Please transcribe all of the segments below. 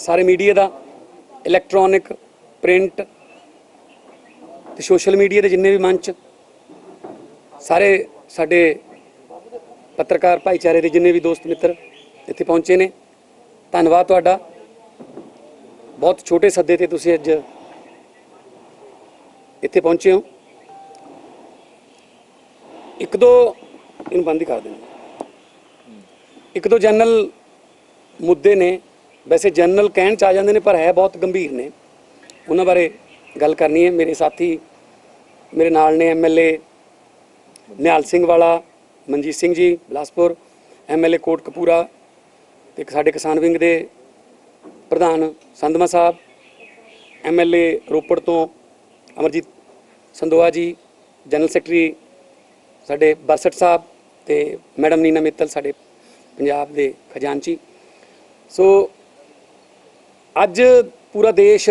सारे मीडिया का, electronic, print ते सोशल मीडिया के जिन्ने भी मंच, सारे साडे पत्रकार भाईचारे के जिन्ने भी दोस्त मित्र इत्थे पहुँचे ने, धन्नवाद तुहाडा। बहुत छोटे सद्दे ते तुसीं अज इत्थे पहुँचे हो। एक दो इन बंद ही कर देना, एक दो जनरल मुद्दे ने, वैसे जनरल कहण च आ जांदे ने पर है बहुत गंभीर ने, उन्हां बारे गल करनी है। मेरे साथी मेरे नाल ने MLA निहाल सिंह वाला, मनजीत सिंह जी बिलासपुर, MLA कोटकपूरा, ते साडे किसान विंग दे प्रधान संधमा साहब, MLA रोपड़ तो अमरजीत संधोआ जी, जनरल सैकटरी साडे बरसठ साहब, ते मैडम नीना मित्तल साडे पंजाब दे खजानची। सो अज पूरा देश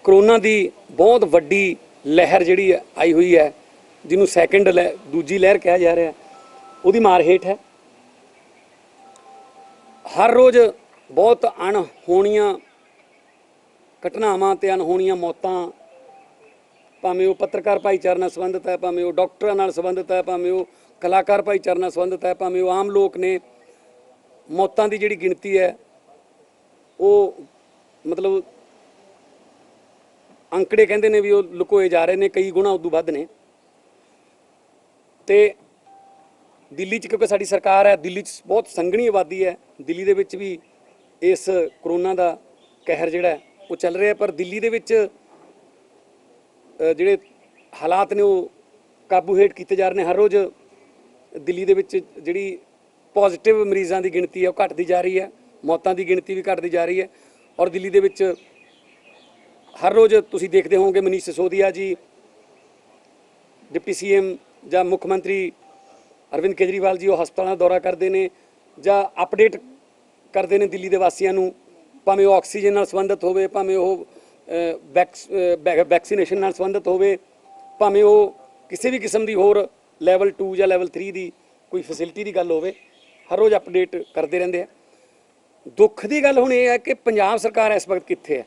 करोना की बहुत वड्डी लहर जिहड़ी आई हुई है, जिन्होंने सैकेंड दूजी लहर कहा जा रहा है, उसदी मार हेठ है। हर रोज़ बहुत अणहोणियां घटनावां ते अणहोणियां मौतां, भावें वो पत्रकार भाईचारे नाल संबंधित है, भावें वो डॉक्टरां नाल संबंधित है, भावें वो कलाकार भाईचारे नाल संबंधित है, भावें वो आम लोग ने, मौतां की जिहड़ी गिणती है वो मतलब अंकड़े कहते हैं भी वो लुकोए जा रहे हैं, कई गुणा उदों वध ने। ते दिल्ली च क्योंकि साडी सरकार है, दिल्ली च बहुत संघनी आबादी है, दिल्ली दे विच भी इस करोना का कहर जिहड़ा है वो चल रहा है, पर दिल्ली दे विच जिहड़े हालात ने वो काबू हेठ कीते जा रहे हैं। हर रोज़ दिल्ली दे विच जिहड़ी पॉजिटिव मरीज़ों की गिणती है वो घटती जा रही है, मौतों की गिणती भी घटती जा रही है। और दिल्ली दे विच हर रोज़ तुसीं देखते होवोगे मनीष सिसोदिया जी, डिप्टी CM जां मुख्यमंत्री अरविंद केजरीवाल जी वो हस्पतालों का दौरा करते हैं जां अपडेट करते हैं दिल्ली के वासियों नूं, भावें वो ऑक्सीजन नाल संबंधित होवे, भावें वो वैक्सीनेशन नाल संबंधित होवे, भावें वो किसी भी किस्म की होर लैवल 2 या लैवल 3 की कोई फैसिलिटी की गल होवे, हर रोज़ अपडेट करते रहते हैं। दुख की गल हुण ये है कि पंजाब सरकार इस वक्त कित्थे है।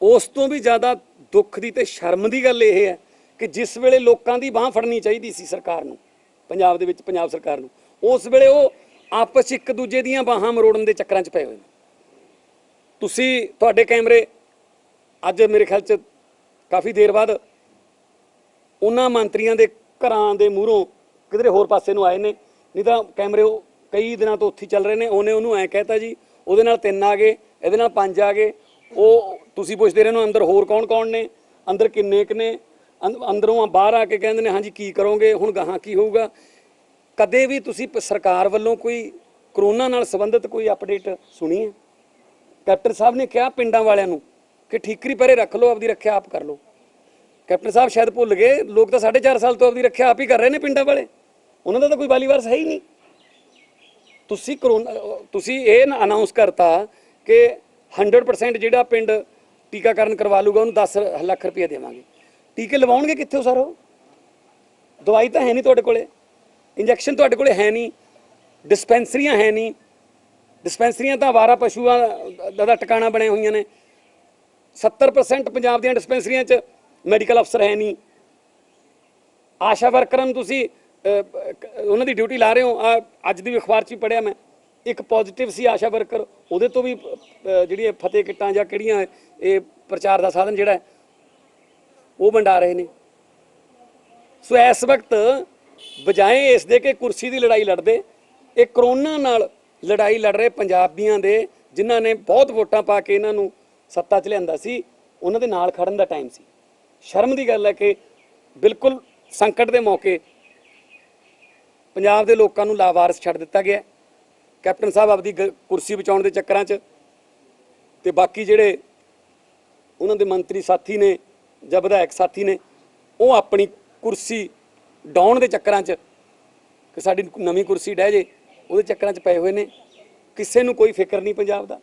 उस तो भी ज़्यादा दुख की ते शर्म की गल यह है कि जिस वेले लोगों की बांह फड़नी चाहिए सी सरकार नूं, पंजाब दे विच पंजाब सरकार नूं, उस वेले वो आपस एक दूजे दीयां बाहां मरोड़न के चक्करां च पए हुए। तुसीं तुहाडे कैमरे अज मेरे ख्याल च काफ़ी देर बाद उन्हां मंत्रियों के घरां दे मूहरों किधरे होर पासे नूं आए ने, नहीं तो कैमरे कई दिनों तो उत्थे चल रहे हैं। उन्हें उन्होंने ऐ कहता जी उहदे नाल 3 आ गए, इहदे नाल 5 आ गए, वो तुसीं पुछदे रहे हो अंदर होर कौन कौन ने, अंदर किन्ने क ने, अंदरों बाहर आके कहंदे ने हाँ जी की करोगे, हुण गाहां की होऊगा। कदे भी तुसीं सरकार वालों कोई करोना नाल संबंधित कोई अपडेट सुनी है? कैप्टन साहब ने कहा पिंडां वालियां नूं कि ठीकरी परे रख लो, आपकी रक्षा आप कर लो। कैप्टन साहब शायद भुल गए, लोग तो 4.5 साल तो आपकी रक्षा आप ही कर रहे हैं पिंडां वाले, उन्होंने तो कोई वालीवारस है ही नहीं। तुसीं करोना तुसीं ये अनाउंस करता कि 100% जिहड़ा पिंड टीकाकरण करवा लूगा उन्होंने 10 लाख रुपया देवांगे। टीके लवाउणगे कित्थे सर? दवाई तो है नहीं तुहाडे कोले, इंजैक्शन तुहाडे कोले है नहीं, डिस्पैंसरियां है नहीं, डिस्पैंसरियां तो आवारा पशुआं दा ठिकाना बने हुई ने। 70% पंजाब दीयां डिस्पैंसरियां च मैडिकल अफसर है नहीं। आशा वर्करां नूं तुसीं उन्हां दी ड्यूटी ला रहे हो। अज दी अखबार च भी पढ़िया मैं, एक पॉजिटिव सी आशा वर्कर, उहदे तो भी जिहड़ियां फतेह किट्टां जां किहड़ियां ये प्रचार का साधन जिहड़ा है वो वंडा रहे हैं। सो इस वक्त बजाए इस दे के कुर्सी की लड़ाई लड़ते, एक करोना नाल लड़ाई लड़ रहे पंजाबियों दे जिन्हां ने बहुत वोटां पा के इन्हां नूं सत्ता च लिआंदा सी, उन्हां दे नाल खड़न दा टाइम सी। शर्म की गल है कि बिल्कुल संकट के मौके पंजाब के लोगों को लावारस छड्ड दिता गया। कैप्टन साहब आपकी कुर्सी बचाने के चक्करां च ते बाकी जिहड़े उन्हां दे मंत्री साथी ने जां विधायक साथी ने वो अपनी कुर्सी डाउन के चक्करां च कि साडी नवीं कुर्सी डह जे उहदे चक्करां च पए हुए ने। किसी नूं कोई फिक्र नहीं पंजाब दा।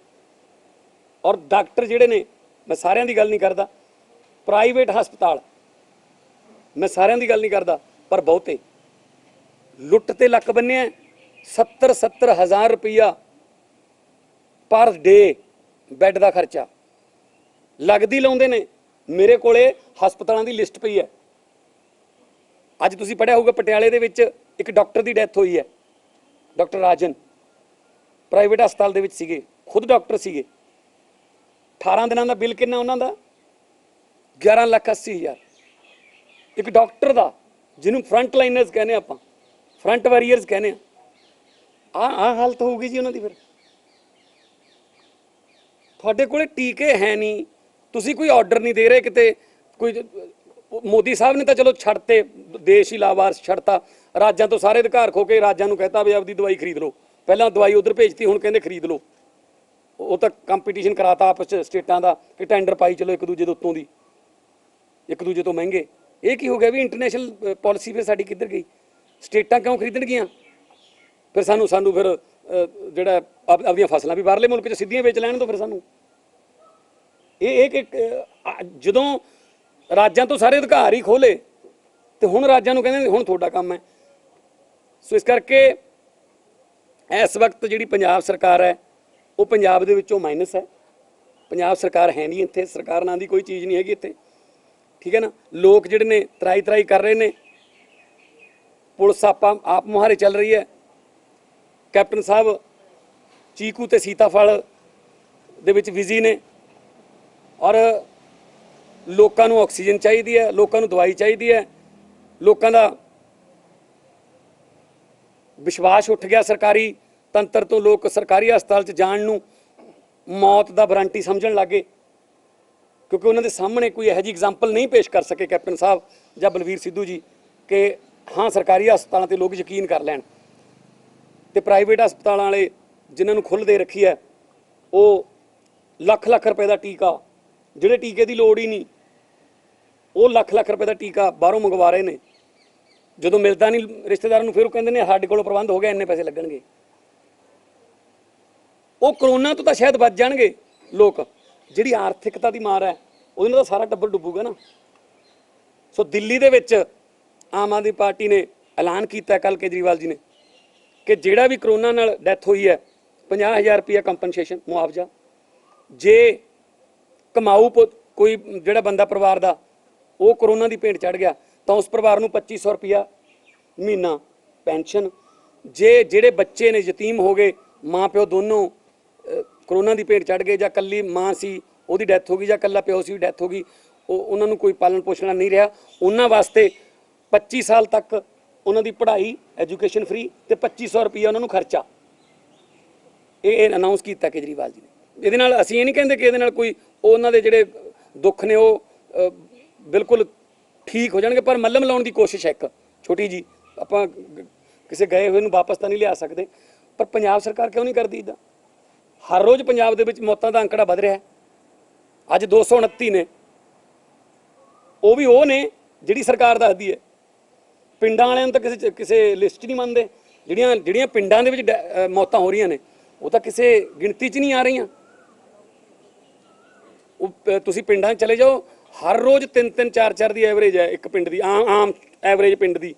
और डॉक्टर जिहड़े ने, मैं सारिਆਂ दी गल नहीं करदा, प्राइवेट हस्पताल मैं सारिਆਂ दी गल नहीं करदा, पर बहुते लुੱਟ ते लक बन्निया। 70-70 हज़ार रुपया ਪਰ ਡੇ ਬੈੱਡ ਦਾ ਖਰਚਾ ਲੱਗਦੀ ਲਾਉਂਦੇ ਨੇ। ਮੇਰੇ ਕੋਲੇ ਹਸਪਤਾਲਾਂ ਦੀ ਲਿਸਟ ਪਈ ਹੈ। ਅੱਜ ਤੁਸੀਂ ਪੜ੍ਹਿਆ ਹੋਊਗਾ ਪਟਿਆਲੇ ਦੇ ਵਿੱਚ ਇੱਕ ਡਾਕਟਰ ਦੀ ਡੈਥ ਹੋਈ ਹੈ, ਡਾਕਟਰ ਰਾਜਨ, ਪ੍ਰਾਈਵੇਟ ਹਸਪਤਾਲ ਦੇ ਵਿੱਚ ਸੀਗੇ, ਖੁਦ ਡਾਕਟਰ ਸੀਗੇ। 18 ਦਿਨਾਂ ਦਾ ਬਿੱਲ ਕਿੰਨਾ ਉਹਨਾਂ ਦਾ? 11,80,000। ਇੱਕ ਡਾਕਟਰ ਦਾ, ਜਿਹਨੂੰ ਫਰੰਟ ਲਾਈਨਰਸ ਕਹਿੰਦੇ ਆਪਾਂ, ਫਰੰਟ ਵਾਰੀਅਰਸ ਕਹਿੰਦੇ ਆ ਹਾਲਤ ਹੋਊਗੀ ਜੀ ਉਹਨਾਂ ਦੀ। ਫਿਰ ਤੁਹਾਡੇ ਕੋਲੇ ਟੀਕੇ ਹੈ ਨਹੀਂ, ਤੁਸੀਂ ਕੋਈ ਆਰਡਰ ਨਹੀਂ ਦੇ ਰਹੇ ਕਿਤੇ। ਕੋਈ ਮੋਦੀ ਸਾਹਿਬ ਨੇ ਤਾਂ ਚਲੋ ਛੱਡਤੇ, ਦੇਸ਼ ਹੀ ਲਾਵਾਰਸ ਛੱਡਤਾ, ਰਾਜਾਂ ਤੋਂ ਸਾਰੇ ਅਧਿਕਾਰ ਖੋ ਕੇ ਰਾਜਾਂ ਨੂੰ ਕਹਿਤਾ ਵੀ ਆਪਦੀ ਦਵਾਈ ਖਰੀਦ ਲਓ। ਪਹਿਲਾਂ ਦਵਾਈ ਉਧਰ ਭੇਜਤੀ, ਹੁਣ ਕਹਿੰਦੇ ਖਰੀਦ ਲਓ। ਉਹ ਤਾਂ ਕੰਪੀਟੀਸ਼ਨ ਕਰਾਤਾ ਆਪਸ 'ਚ ਸਟੇਟਾਂ ਦਾ ਕਿ ਟੈਂਡਰ ਪਾਈ ਚਲੋ ਇੱਕ ਦੂਜੇ ਦੇ ਉੱਤੋਂ ਦੀ, ਇੱਕ ਦੂਜੇ ਤੋਂ ਮਹਿੰਗੇ। ਇਹ ਕੀ ਹੋ ਗਿਆ ਵੀ ਇੰਟਰਨੈਸ਼ਨਲ ਪਾਲਿਸੀ ਫਿਰ ਸਾਡੀ ਕਿੱਧਰ ਗਈ? ਸਟੇਟਾਂ ਕਿਉਂ ਖਰੀਦਣਗੀਆਂ? ਫਿਰ ਸਾਨੂੰ ਫਿਰ ਜਿਹੜਾ ਆਪਦੀਆਂ ਫਸਲਾਂ ਵੀ ਬਾਹਰਲੇ ਮੁਲਕ 'ਚ ਸਿੱਧੀਆਂ ਵੇਚ ਲੈਣ ਤੋਂ ਫਿਰ ਸਾਨੂੰ ਇਹ ਜਦੋਂ ਰਾਜਾਂ ਤੋਂ ਸਾਰੇ ਅਧਿਕਾਰ ਹੀ ਖੋਲੇ ਤੇ ਹੁਣ ਰਾਜਾਂ ਨੂੰ ਕਹਿੰਦੇ ਹੁਣ ਤੁਹਾਡਾ ਕੰਮ ਹੈ। ਸੋ ਇਸ ਕਰਕੇ ਇਸ ਵਕਤ ਜਿਹੜੀ ਪੰਜਾਬ ਸਰਕਾਰ ਹੈ ਉਹ ਪੰਜਾਬ ਦੇ ਵਿੱਚੋਂ ਮਾਈਨਸ ਹੈ। ਪੰਜਾਬ ਸਰਕਾਰ ਹੈ ਨਹੀਂ ਇੱਥੇ, ਸਰਕਾਰ ਨਾਂ ਦੀ ਕੋਈ ਚੀਜ਼ ਨਹੀਂ ਹੈਗੀ ਇੱਥੇ, ਠੀਕ ਹੈ ਨਾ। ਲੋਕ ਜਿਹੜੇ ਨੇ ਤਰਾਈ ਕਰ ਰਹੇ ਨੇ, ਪੁਲਿਸ ਆਪ ਮੁਹਾਰੇ ਚੱਲ ਰਹੀ ਹੈ। ਕੈਪਟਨ ਸਾਹਿਬ ਚੀਕੂ ਤੇ ਸੀਤਾਫਲ ਦੇ ਵਿੱਚ ਬਿਜ਼ੀ ਨੇ ਔਰ ਲੋਕਾਂ ਨੂੰ ਆਕਸੀਜਨ ਚਾਹੀਦੀ ਹੈ, ਲੋਕਾਂ ਨੂੰ ਦਵਾਈ ਚਾਹੀਦੀ ਹੈ। ਲੋਕਾਂ ਦਾ ਵਿਸ਼ਵਾਸ ਉੱਠ ਗਿਆ ਸਰਕਾਰੀ ਤੰਤਰ ਤੋਂ। ਲੋਕ ਸਰਕਾਰੀ ਹਸਪਤਾਲ 'ਚ ਜਾਣ ਨੂੰ ਮੌਤ ਦਾ ਵਾਰੰਟੀ ਸਮਝਣ ਲੱਗੇ, ਕਿਉਂਕਿ ਉਹਨਾਂ ਦੇ ਸਾਹਮਣੇ ਕੋਈ ਇਹੋ ਜਿਹੀ ਐਗਜ਼ਾਮਪਲ ਨਹੀਂ ਪੇਸ਼ ਕਰ ਸਕੇ ਕੈਪਟਨ ਸਾਹਿਬ ਜਾਂ ਬਲਵੀਰ ਸਿੱਧੂ ਜੀ ਕਿ ਹਾਂ ਸਰਕਾਰੀ ਹਸਪਤਾਲਾਂ 'ਤੇ ਲੋਕ ਯਕੀਨ ਕਰ ਲੈਣ। ਤੇ ਪ੍ਰਾਈਵੇਟ ਹਸਪਤਾਲਾਂ ਵਾਲੇ ਜਿਨ੍ਹਾਂ ਨੂੰ ਖੁੱਲ੍ਹ ਦੇ ਰੱਖੀ ਹੈ, ਉਹ ਲੱਖ ਰੁਪਏ ਦਾ ਟੀਕਾ, ਜਿਹੜੇ ਟੀਕੇ ਦੀ ਲੋੜ ਹੀ ਨਹੀਂ, ਉਹ ਲੱਖ ਰੁਪਏ ਦਾ ਟੀਕਾ ਬਾਹਰੋਂ ਮੰਗਵਾ ਰਹੇ ਨੇ। ਜਦੋਂ ਮਿਲਦਾ ਨਹੀਂ ਰਿਸ਼ਤੇਦਾਰਾਂ ਨੂੰ, ਫਿਰ ਉਹ ਕਹਿੰਦੇ ਨੇ ਸਾਡੇ ਕੋਲ ਪ੍ਰਬੰਧ ਹੋ ਗਿਆ, ਇੰਨੇ ਪੈਸੇ ਲੱਗਣਗੇ। ਉਹ ਕਰੋਨਾ ਤੋਂ ਤਾਂ ਸ਼ਾਇਦ ਬਚ ਜਾਣਗੇ ਲੋਕ, ਜਿਹੜੀ ਆਰਥਿਕਤਾ ਦੀ ਮਾਰ ਹੈ ਉਹਦੇ ਨਾਲ ਤਾਂ ਸਾਰਾ ਟੱਬਰ ਡੁੱਬੂਗਾ ਨਾ। ਸੋ ਦਿੱਲੀ ਦੇ ਵਿੱਚ ਆਮ ਆਦਮੀ ਪਾਰਟੀ ਨੇ ਐਲਾਨ ਕੀਤਾ ਕੱਲ੍ਹ, ਕੇਜਰੀਵਾਲ ਜੀ ਨੇ, ਕਿ ਜਿਹੜਾ ਵੀ ਕਰੋਨਾ ਨਾਲ ਡੈਥ ਹੋਈ ਹੈ 50,000 ਰੁਪਇਆ ਕੰਪਨਸੇਸ਼ਨ, ਮੁਆਵਜ਼ਾ। ਜੇ ਕਮਾਊ ਕੋਈ ਜਿਹੜਾ ਬੰਦਾ ਪਰਿਵਾਰ ਦਾ ਉਹ ਕਰੋਨਾ ਦੀ ਭੇਟ ਚੜ੍ਹ ਗਿਆ ਤਾਂ ਉਸ ਪਰਿਵਾਰ ਨੂੰ 2500 ਰੁਪਇਆ ਮਹੀਨਾ ਪੈਨਸ਼ਨ। ਜਿਹੜੇ ਬੱਚੇ ਨੇ ਯਤੀਮ ਹੋ ਗਏ, ਮਾਂ ਪਿਓ ਦੋਨੋਂ ਕਰੋਨਾ ਦੀ ਭੇਟ ਚੜ੍ਹ ਗਏ, ਜਾਂ ਕੱਲੀ ਮਾਂ ਸੀ ਉਹਦੀ ਡੈਥ ਹੋ ਗਈ, ਜਾਂ ਕੱਲਾ ਪਿਓ ਸੀ ਡੈਥ ਹੋ ਗਈ, ਉਹਨਾਂ ਨੂੰ ਕੋਈ ਪਾਲਣ ਪੋਸ਼ਣ ਨਹੀਂ ਰਿਹਾ, ਉਹਨਾਂ ਵਾਸਤੇ 25 ਸਾਲ ਤੱਕ ਉਹਨਾਂ ਦੀ ਪੜ੍ਹਾਈ, ਐਜੂਕੇਸ਼ਨ ਫ੍ਰੀ, ਤੇ 2500 ਰੁਪਇਆ ਉਹਨਾਂ ਨੂੰ ਖਰਚਾ। ਇਹ ਅਨਾਊਂਸ ਕੀਤਾ ਕੇਜਰੀਵਾਲ ਜੀ ਨੇ। ਇਹਦੇ ਨਾਲ ਅਸੀਂ ਇਹ ਨਹੀਂ ਕਹਿੰਦੇ ਕਿ ਇਹਦੇ ਨਾਲ ਕੋਈ ਉਹਨਾਂ ਦੇ ਜਿਹੜੇ ਦੁੱਖ ਨੇ ਉਹ ਬਿਲਕੁਲ ਠੀਕ ਹੋ ਜਾਣਗੇ, ਪਰ ਮੱਲਮ ਲਾਉਣ ਦੀ ਕੋਸ਼ਿਸ਼ ਹੈ ਇੱਕ ਛੋਟੀ ਜੀ। ਆਪਾਂ ਕਿਸੇ ਗਏ ਹੋਏ ਨੂੰ ਵਾਪਸ ਤਾਂ ਨਹੀਂ ਲਿਆ ਸਕਦੇ, ਪਰ ਪੰਜਾਬ ਸਰਕਾਰ ਕਿਉਂ ਨਹੀਂ ਕਰਦੀ ਇੱਦਾਂ? ਹਰ ਰੋਜ਼ ਪੰਜਾਬ ਦੇ ਵਿੱਚ ਮੌਤਾਂ ਦਾ ਅੰਕੜਾ ਵੱਧ ਰਿਹਾ ਹੈ। ਅੱਜ 229 ਨੇ, ਉਹ ਨੇ ਜਿਹੜੀ ਸਰਕਾਰ ਦੱਸਦੀ ਹੈ। ਪਿੰਡਾਂ ਵਾਲਿਆਂ ਨੂੰ ਤਾਂ ਕਿਸੇ ਲਿਸਟ 'ਚ ਨਹੀਂ ਮੰਨਦੇ। ਜਿਹੜੀਆਂ ਪਿੰਡਾਂ ਦੇ ਵਿੱਚ ਮੌਤਾਂ ਹੋ ਰਹੀਆਂ ਨੇ ਉਹ ਤਾਂ ਕਿਸੇ ਗਿਣਤੀ 'ਚ ਨਹੀਂ ਆ ਰਹੀਆਂ। ਉਹ ਤੁਸੀਂ ਪਿੰਡਾਂ 'ਚ ਚਲੇ ਜਾਓ, ਹਰ ਰੋਜ਼ 3-3 4-4 ਦੀ ਐਵਰੇਜ ਹੈ ਇੱਕ ਪਿੰਡ ਦੀ, ਆਮ ਐਵਰੇਜ ਪਿੰਡ ਦੀ,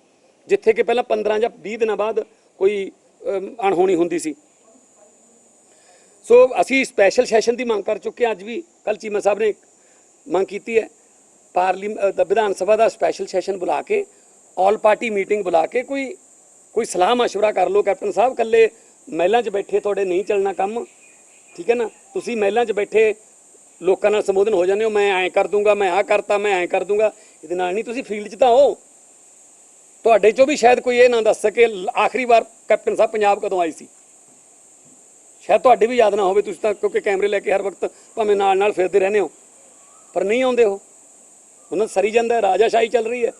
ਜਿੱਥੇ ਕਿ ਪਹਿਲਾਂ 15 ਜਾਂ 20 ਦਿਨਾਂ ਬਾਅਦ ਕੋਈ ਅਣਹੋਣੀ ਹੁੰਦੀ ਸੀ। ਸੋ ਅਸੀਂ ਸਪੈਸ਼ਲ ਸੈਸ਼ਨ ਦੀ ਮੰਗ ਕਰ ਚੁੱਕੇ ਹਾਂ। ਅੱਜ ਵੀ ਕੱਲ੍ਹ ਚੀਮਾ ਸਾਹਿਬ ਨੇ ਮੰਗ ਕੀਤੀ ਹੈ ਵਿਧਾਨ ਸਭਾ ਦਾ ਸਪੈਸ਼ਲ ਸੈਸ਼ਨ ਬੁਲਾ ਕੇ, ਆਲ ਪਾਰਟੀ ਮੀਟਿੰਗ ਬੁਲਾ ਕੇ ਕੋਈ ਸਲਾਹ ਮਸ਼ਵਰਾ ਕਰ ਲਓ। ਕੈਪਟਨ ਸਾਹਿਬ ਇਕੱਲੇ ਮਹਿਲਾਂ 'ਚ ਬੈਠੇ ਤੁਹਾਡੇ ਨਹੀਂ ਚੱਲਣਾ ਕੰਮ, ਠੀਕ ਹੈ ਨਾ। ਤੁਸੀਂ ਮਹਿਲਾਂ 'ਚ ਬੈਠੇ ਲੋਕਾਂ ਨਾਲ ਸੰਬੋਧਨ ਹੋ ਜਾਂਦੇ ਹੋ, ਮੈਂ ਐਂ ਕਰ ਦੂੰਗਾ, ਮੈਂ ਆਹ ਕਰਤਾ, ਮੈਂ ਐਂ ਕਰ ਦੂੰਗਾ। ਇਹਦੇ ਨਾਲ ਨਹੀਂ, ਤੁਸੀਂ ਫੀਲਡ 'ਚ ਤਾਂ ਹੋ। ਤੁਹਾਡੇ 'ਚੋਂ ਵੀ ਸ਼ਾਇਦ ਕੋਈ ਇਹ ਨਾ ਦੱਸ ਸਕੇ ਆਖਰੀ ਵਾਰ ਕੈਪਟਨ ਸਾਹਿਬ ਪੰਜਾਬ ਕਦੋਂ ਆਈ ਸੀ। ਸ਼ਾਇਦ ਤੁਹਾਡੇ ਵੀ ਯਾਦ ਨਾ ਹੋਵੇ, ਤੁਸੀਂ ਤਾਂ ਕਿਉਂਕਿ ਕੈਮਰੇ ਲੈ ਕੇ ਹਰ ਵਕਤ ਭਾਵੇਂ ਨਾਲ ਫਿਰਦੇ ਰਹਿੰਦੇ ਹੋ, ਪਰ ਨਹੀਂ ਆਉਂਦੇ ਹੋ। ਉਹਨਾਂ ਦਾ ਸਰੀ ਜਾਂਦਾ, ਰਾਜਾਸ਼ਾਹੀ ਚੱਲ ਰਹੀ ਹੈ।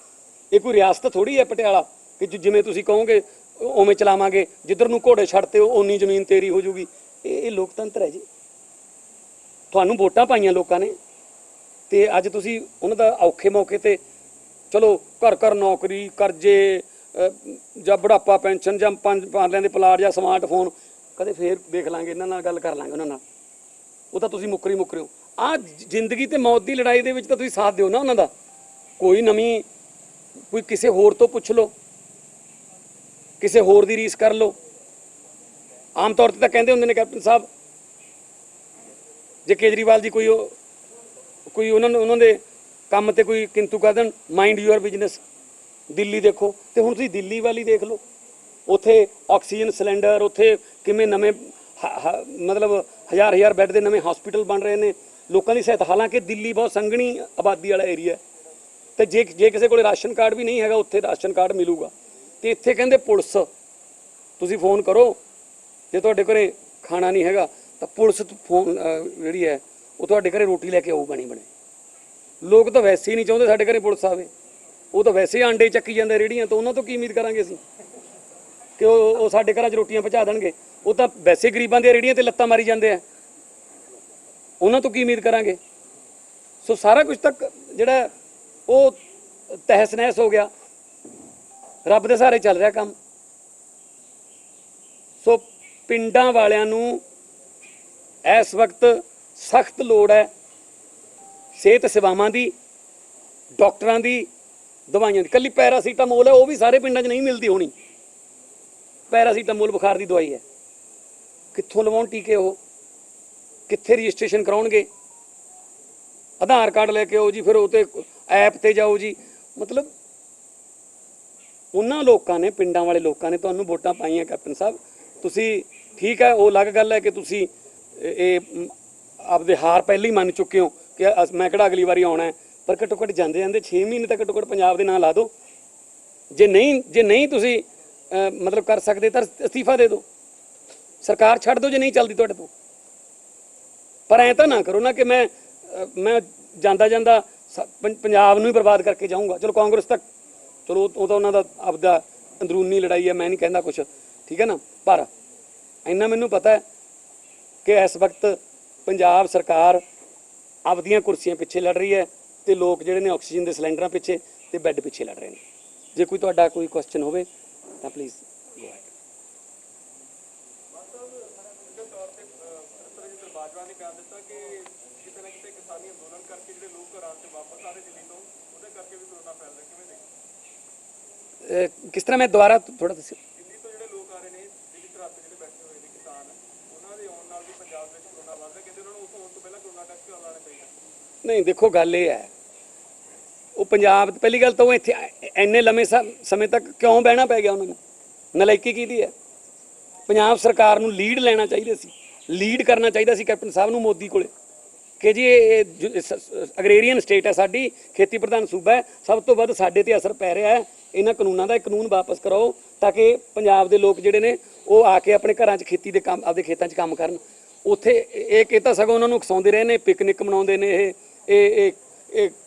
ਇਹ ਕੋਈ ਰਿਆਸਤ ਥੋੜ੍ਹੀ ਹੈ ਪਟਿਆਲਾ ਕਿ ਜਿਵੇਂ ਤੁਸੀਂ ਕਹੋਗੇ ਉਵੇਂ ਚਲਾਵਾਂਗੇ, ਜਿੱਧਰ ਨੂੰ ਘੋੜੇ ਛੱਡਤੇ ਓਨੀ ਜ਼ਮੀਨ ਤੇਰੀ ਹੋ ਜੂਗੀ। ਇਹ ਲੋਕਤੰਤਰ ਹੈ ਜੀ। ਤੁਹਾਨੂੰ ਵੋਟਾਂ ਪਾਈਆਂ ਲੋਕਾਂ ਨੇ, ਤੇ ਅੱਜ ਤੁਸੀਂ ਉਹਨਾਂ ਦਾ ਔਖੇ ਮੌਕੇ ਤੇ ਚਲੋ ਘਰ ਨੌਕਰੀ, ਕਰਜ਼ੇ, ਜਾਂ ਬੁਢਾਪਾ ਪੈਨਸ਼ਨ, ਜਾਂ 5 ਪਾਰਲਿਆਂ ਦੇ ਪਲਾਟ, ਜਾਂ ਸਮਾਰਟਫੋਨ, ਕਦੇ ਫੇਰ ਦੇਖ ਲਾਂਗੇ, ਇਹਨਾਂ ਨਾਲ ਗੱਲ ਕਰ ਲਾਂਗੇ ਉਹਨਾਂ ਨਾਲ। ਉਹ ਤਾਂ ਤੁਸੀਂ ਮੁੱਕਰੇ ਹੋ। ਆਹ ਜ਼ਿੰਦਗੀ ਤੇ ਮੌਤ ਦੀ ਲੜਾਈ ਦੇ ਵਿੱਚ ਤਾਂ ਤੁਸੀਂ ਸਾਥ ਦਿਓ ਨਾ ਉਹਨਾਂ ਦਾ। ਕੋਈ ਕਿਸੇ ਹੋਰ ਤੋਂ ਪੁੱਛ ਲਓ, ਕਿਸੇ ਹੋਰ ਦੀ ਰੀਸ ਕਰ ਲਓ। ਆਮ ਤੌਰ ਤੇ ਤਾਂ ਕਹਿੰਦੇ ਹੁੰਦੇ ਨੇ ਕੈਪਟਨ ਸਾਹਿਬ ਜੇ ਕੇਜਰੀਵਾਲ ਜੀ ਕੋਈ ਉਹਨਾਂ ਦੇ ਕੰਮ ਤੇ ਕੋਈ ਕਿੰਤੂ ਕਰ ਦੇਣ, ਮਾਈਂਡ ਯੂਅਰ ਬਿਜ਼ਨਸ। ਦਿੱਲੀ ਦੇਖੋ, ਤੇ ਹੁਣ ਤੁਸੀਂ ਦਿੱਲੀ ਵਾਲੀ ਦੇਖ ਲਓ, ਉੱਥੇ ਆਕਸੀਜਨ ਸਿਲੰਡਰ, ਉੱਥੇ ਕਿਵੇਂ ਨਵੇਂ ਮਤਲਬ ਹਜ਼ਾਰ ਬੈੱਡ ਦੇ ਨਵੇਂ ਹਸਪੀਟਲ ਬਣ ਰਹੇ ਨੇ ਲੋਕਾਂ ਦੀ ਸਹਾਇਤਾ। ਹਾਲਾਂਕਿ ਦਿੱਲੀ ਬਹੁਤ ਸੰਘਣੀ ਆਬਾਦੀ ਵਾਲਾ ਏਰੀਆ, ਤੇ ਜੇ ਕਿਸੇ ਕੋਲ ਰਾਸ਼ਨ ਕਾਰਡ ਵੀ ਨਹੀਂ ਹੈਗਾ, ਉੱਥੇ ਰਾਸ਼ਨ ਕਾਰਡ ਮਿਲੂਗਾ। ਤੇ ਇੱਥੇ ਕਹਿੰਦੇ ਪੁਲਿਸ, ਤੁਸੀਂ ਫੋਨ ਕਰੋ ਜੇ ਤੁਹਾਡੇ ਘਰੇ ਖਾਣਾ ਨਹੀਂ ਹੈਗਾ ਤਾਂ ਪੁਲਿਸ ਫੋਨ ਜਿਹੜੀ ਹੈ ਉਹ ਤੁਹਾਡੇ ਘਰੇ ਰੋਟੀ ਲੈ ਕੇ ਆਊ ਬਣੀ ਬਣੇ। ਲੋਕ ਤਾਂ ਵੈਸੇ ਹੀ ਨਹੀਂ ਚਾਹੁੰਦੇ ਸਾਡੇ ਘਰੇ ਪੁਲਿਸ ਆਵੇ, ਉਹ ਤਾਂ ਵੈਸੇ ਹੀ ਆਂਡੇ ਚੱਕੀ ਜਾਂਦੇ ਰੇਹੜੀਆਂ ਤੋਂ, ਉਹਨਾਂ ਤੋਂ ਕੀ ਉਮੀਦ ਕਰਾਂਗੇ ਅਸੀਂ ਕਿ ਉਹ ਸਾਡੇ ਘਰਾਂ 'ਚ ਰੋਟੀਆਂ ਪਹੁੰਚਾ ਦੇਣਗੇ। ਉਹ ਤਾਂ ਵੈਸੇ ਗਰੀਬਾਂ ਦੀਆਂ ਰੇਹੜੀਆਂ ਤੇ ਲੱਤਾਂ ਮਾਰੀ ਜਾਂਦੇ ਆ, ਉਹਨਾਂ ਤੋਂ ਕੀ ਉਮੀਦ ਕਰਾਂਗੇ। ਸੋ ਸਾਰਾ ਕੁਝ ਤੱਕ ਜਿਹੜਾ ਉਹ ਤਹਿਸ ਨਹਿਸ ਹੋ ਗਿਆ, ਰੱਬ ਦੇ ਸਹਾਰੇ ਚੱਲ ਰਿਹਾ ਕੰਮ। ਸੋ ਪਿੰਡਾਂ ਵਾਲਿਆਂ ਨੂੰ ਇਸ ਵਕਤ ਸਖਤ ਲੋੜ ਹੈ ਸਿਹਤ ਸੇਵਾਵਾਂ ਦੀ, ਡਾਕਟਰਾਂ ਦੀ, ਦਵਾਈਆਂ ਦੀ। ਇਕੱਲੀ ਪੈਰਾਸੀਟਾਮੋਲ ਹੈ, ਉਹ ਵੀ ਸਾਰੇ ਪਿੰਡਾਂ 'ਚ ਨਹੀਂ ਮਿਲਦੀ ਹੋਣੀ। ਪੈਰਾਸੀਟਾਮੋਲ ਬੁਖਾਰ ਦੀ ਦਵਾਈ ਹੈ, ਕਿੱਥੋਂ ਲਵਾਉਣ ਟੀਕੇ, ਉਹ ਕਿੱਥੇ ਰਜਿਸਟ੍ਰੇਸ਼ਨ ਕਰਾਉਣਗੇ? ਆਧਾਰ ਕਾਰਡ ਲੈ ਕੇ ਆਓ ਜੀ, ਫਿਰ ਉਹ 'ਤੇ ਐਪ 'ਤੇ ਜਾਓ ਜੀ। ਮਤਲਬ ਉਹਨਾਂ ਲੋਕਾਂ ਨੇ, ਪਿੰਡਾਂ ਵਾਲੇ ਲੋਕਾਂ ਨੇ ਤੁਹਾਨੂੰ ਵੋਟਾਂ ਪਾਈਆਂ ਕੈਪਟਨ ਸਾਹਿਬ, ਤੁਸੀਂ ਠੀਕ ਹੈ, ਉਹ ਅਲੱਗ ਗੱਲ ਹੈ ਕਿ ਤੁਸੀਂ ਇਹ ਆਪਦੇ ਹਾਰ ਪਹਿਲਾਂ ਹੀ ਮੰਨ ਚੁੱਕੇ ਹੋ ਕਿ ਮੈਂ ਕਿਹੜਾ ਅਗਲੀ ਵਾਰੀ ਆਉਣਾ ਹੈ। ਪਰ ਘੱਟੋ ਘੱਟ ਜਾਂਦੇ 6 ਮਹੀਨੇ ਤਾਂ ਘੱਟੋ ਘੱਟ ਪੰਜਾਬ ਦੇ ਨਾਂ ਲਾ ਦਿਓ। ਜੇ ਨਹੀਂ ਤੁਸੀਂ ਮਤਲਬ ਕਰ ਸਕਦੇ ਤਾਂ ਅਸਤੀਫਾ ਦੇ ਦਿਓ, ਸਰਕਾਰ ਛੱਡ ਦਿਓ ਜੇ ਨਹੀਂ ਚੱਲਦੀ ਤੁਹਾਡੇ ਤੋਂ। ਪਰ ਐਂ ਤਾਂ ਨਾ ਕਰੋ ਨਾ ਕਿ ਮੈਂ ਜਾਂਦਾ ਪੰਜਾਬ ਨੂੰ ਹੀ ਬਰਬਾਦ ਕਰਕੇ ਜਾਊਂਗਾ। ਚਲੋ ਕਾਂਗਰਸ ਤੱਕ, ਚਲੋ ਉਹ ਤਾਂ ਉਹਨਾਂ ਦਾ ਆਪਦਾ ਅੰਦਰੂਨੀ ਲੜਾਈ ਹੈ, ਮੈਂ ਨਹੀਂ ਕਹਿੰਦਾ ਕੁਛ, ਠੀਕ ਹੈ ਨਾ। ਪਰ ਇੰਨਾ ਮੈਨੂੰ ਪਤਾ ਹੈ ਕਿ ਇਸ ਵਕਤ ਪੰਜਾਬ ਸਰਕਾਰ ਆਪਦੀਆਂ ਕੁਰਸੀਆਂ ਪਿੱਛੇ ਲੜ ਰਹੀ ਹੈ ਤੇ ਲੋਕ ਜਿਹੜੇ ਨੇ ਆਕਸੀਜਨ ਦੇ ਸਿਲੰਡਰਾਂ ਪਿੱਛੇ ਤੇ ਬੈੱਡ ਪਿੱਛੇ ਲੜ ਰਹੇ ਨੇ। ਜੇ ਕੋਈ ਤੁਹਾਡਾ ਕੋਈ ਕੁਐਸਚਨ ਹੋਵੇ ਤਾਂ ਪਲੀਜ਼ ਗੋ ਅਹੈਡ। ਬਾਜਵਾ ਨੇ ਬਿਆਨ ਦਿੱਤਾ ਕਿ ਕਿਤੇ ਨਾ ਕਿਤੇ ਕਿਸਾਨੀ ਅੰਦੋਲਨ ਕਰਕੇ ਜਿਹੜੇ ਲੋਕ ਘਰਾਂ 'ਚ ਵਾਪਸ ਆ ਰਹੇ ਦਿੱਲੀ ਤੋਂ, ਉਹਦੇ ਕਰਕੇ ਵੀ ਕਰੋਨਾ ਫੈਲ ਰਿਹਾ, ਕਿਵੇਂ ਦੇਖਦੇ? ਕਿਸ ਤਰ੍ਹਾਂ, ਮੈਂ ਦੁਬਾਰਾ ਥੋੜਾ ਦੱਸਿਓ। ਦਿੱਲੀ ਤੋਂ ਜਿਹੜੇ ਲੋਕ ਆ ਰਹੇ ਨੇ, ਦਿੱਲੀ ਧਰਤ ਜਿਹੜੇ ਬੈਠੇ ਹੋਏ ਨੇ ਕਿਸਾਨ, ਉਹਨਾਂ ਦੇ ਆਉਣ ਨਾਲ ਵੀ ਪੰਜਾਬ ਵਿੱਚ ਕਰੋਨਾ ਵੱਧ ਰਿਹਾ, ਕਹਿੰਦੇ ਉਹਨਾਂ ਨੂੰ ਉੱਥੋਂ ਆਉਣ ਤੋਂ ਪਹਿਲਾਂ ਕਰੋਨਾ ਟੈਸਟ ਕਰਵਾਉਣਾ ਚਾਹੀਦਾ। ਨਹੀਂ ਦੇਖੋ, ਗੱਲ ਇਹ ਹੈ, ਉਹ ਪੰਜਾਬ, ਪਹਿਲੀ ਗੱਲ ਤਾਂ ਉਹ ਇੱਥੇ ਇੰਨੇ ਲੰਮੇ ਸਮੇਂ ਤੱਕ ਕਿਉਂ ਬਹਿਣਾ ਪੈ ਗਿਆ ਉਹਨਾਂ ਨੂੰ? ਨਲਾਇਕੀ ਕੀਤੀ ਹੈ। ਪੰਜਾਬ ਸਰਕਾਰ ਨੂੰ ਲੀਡ ਲੈਣਾ ਚਾਹੀਦਾ ਸੀ, ਲੀਡ ਕਰਨਾ ਚਾਹੀਦਾ ਸੀ ਕੈਪਟਨ ਸਾਹਿਬ ਨੂੰ ਮੋਦੀ ਕੋਲੇ ਕਿ ਜੀ ਇਹ ਅਗਰੇਰੀਅਨ ਸਟੇਟ ਹੈ ਸਾਡੀ, ਖੇਤੀ ਪ੍ਰਧਾਨ ਸੂਬਾ ਹੈ, ਸਭ ਤੋਂ ਵੱਧ ਸਾਡੇ ਤੇ ਅਸਰ ਪੈ ਰਿਹਾ ਹੈ ਇਹਨਾਂ ਕਾਨੂੰਨਾਂ ਦਾ। ਇਹ ਕਾਨੂੰਨ ਵਾਪਸ ਕਰਾਓ ਤਾਂ ਕਿ ਪੰਜਾਬ ਦੇ ਲੋਕ ਜਿਹੜੇ ਨੇ ਉਹ ਆ ਕੇ ਆਪਣੇ ਘਰਾਂ 'ਚ ਖੇਤੀ ਦੇ ਕੰਮ, ਆਪਦੇ ਖੇਤਾਂ 'ਚ ਕੰਮ ਕਰਨ। ਉੱਥੇ ਇਹ ਤਾਂ ਸਗੋਂ ਉਹਨਾਂ ਨੂੰ ਉਕਸਾਉਂਦੇ ਰਹੇ ਨੇ, ਪਿਕਨਿਕ ਮਨਾਉਂਦੇ ਨੇ, ਇਹ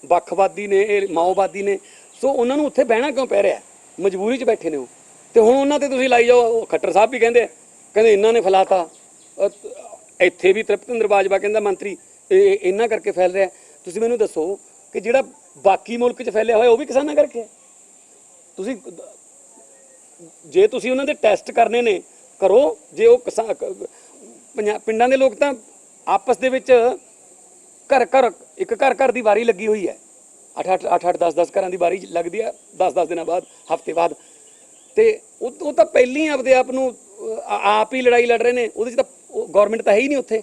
ਵੱਖਵਾਦੀ ਨੇ, ਇਹ ਮਾਓਵਾਦੀ ਨੇ। ਸੋ ਉਹਨਾਂ ਨੂੰ ਉੱਥੇ ਬਹਿਣਾ ਕਿਉਂ ਪੈ ਰਿਹਾ? ਮਜਬੂਰੀ 'ਚ ਬੈਠੇ ਨੇ ਉਹ। ਤੇ ਹੁਣ ਉਹਨਾਂ ਤੇ ਤੁਸੀਂ ਲਾਈ ਜਾਓ। ਖੱਟਰ ਸਾਹਿਬ ਵੀ ਕਹਿੰਦੇ ਇਹਨਾਂ ਨੇ ਫੈਲਾਤਾ, ਇੱਥੇ ਵੀ ਤ੍ਰਿਪਤਿੰਦਰ ਬਾਜਵਾ ਕਹਿੰਦਾ ਮੰਤਰੀ ਇਹਨਾਂ ਕਰਕੇ ਫੈਲ ਰਿਹਾ। ਤੁਸੀਂ ਮੈਨੂੰ ਦੱਸੋ ਕਿ ਜਿਹੜਾ ਬਾਕੀ ਮੁਲਕ 'ਚ ਫੈਲਿਆ ਹੋਇਆ ਉਹ ਵੀ ਕਿਸਾਨਾਂ ਕਰਕੇ? ਜੇ ਤੁਸੀਂ ਉਹਨਾਂ ਦੇ ਟੈਸਟ ਕਰਨੇ ਨੇ ਕਰੋ। ਜੇ ਉਹ ਪਿੰਡਾਂ ਦੇ ਲੋਕ ਤਾਂ ਆਪਸ ਦੇ ਵਿੱਚ ਘਰ ਦੀ ਵਾਰੀ ਲੱਗੀ ਹੋਈ ਹੈ, 8 10 ਘਰਾਂ ਦੀ ਵਾਰੀ ਲੱਗਦੀ ਹੈ 10 ਦਿਨਾਂ ਬਾਅਦ, ਹਫ਼ਤੇ ਬਾਅਦ। ਤੇ ਉਹ ਤਾਂ ਪਹਿਲਾਂ ਹੀ ਆਪਦੇ ਆਪ ਨੂੰ ਆਪ ਹੀ ਲੜਾਈ ਲੜ ਰਹੇ ਨੇ, ਉਹਦੇ 'ਚ ਤਾਂ ਗੌਰਮੈਂਟ ਤਾਂ ਹੈ ਹੀ ਨਹੀਂ ਉੱਥੇ।